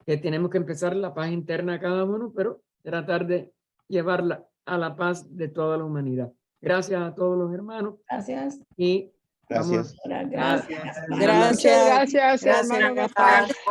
que tenemos que empezar la paz interna a cada uno, pero tratar de llevarla a la paz de toda la humanidad. Gracias a todos los hermanos Gracias. y Gracias. vamos Gracias. a terminar la- Muchas gracias, Gracias, hermano Gaspar. Gaspar.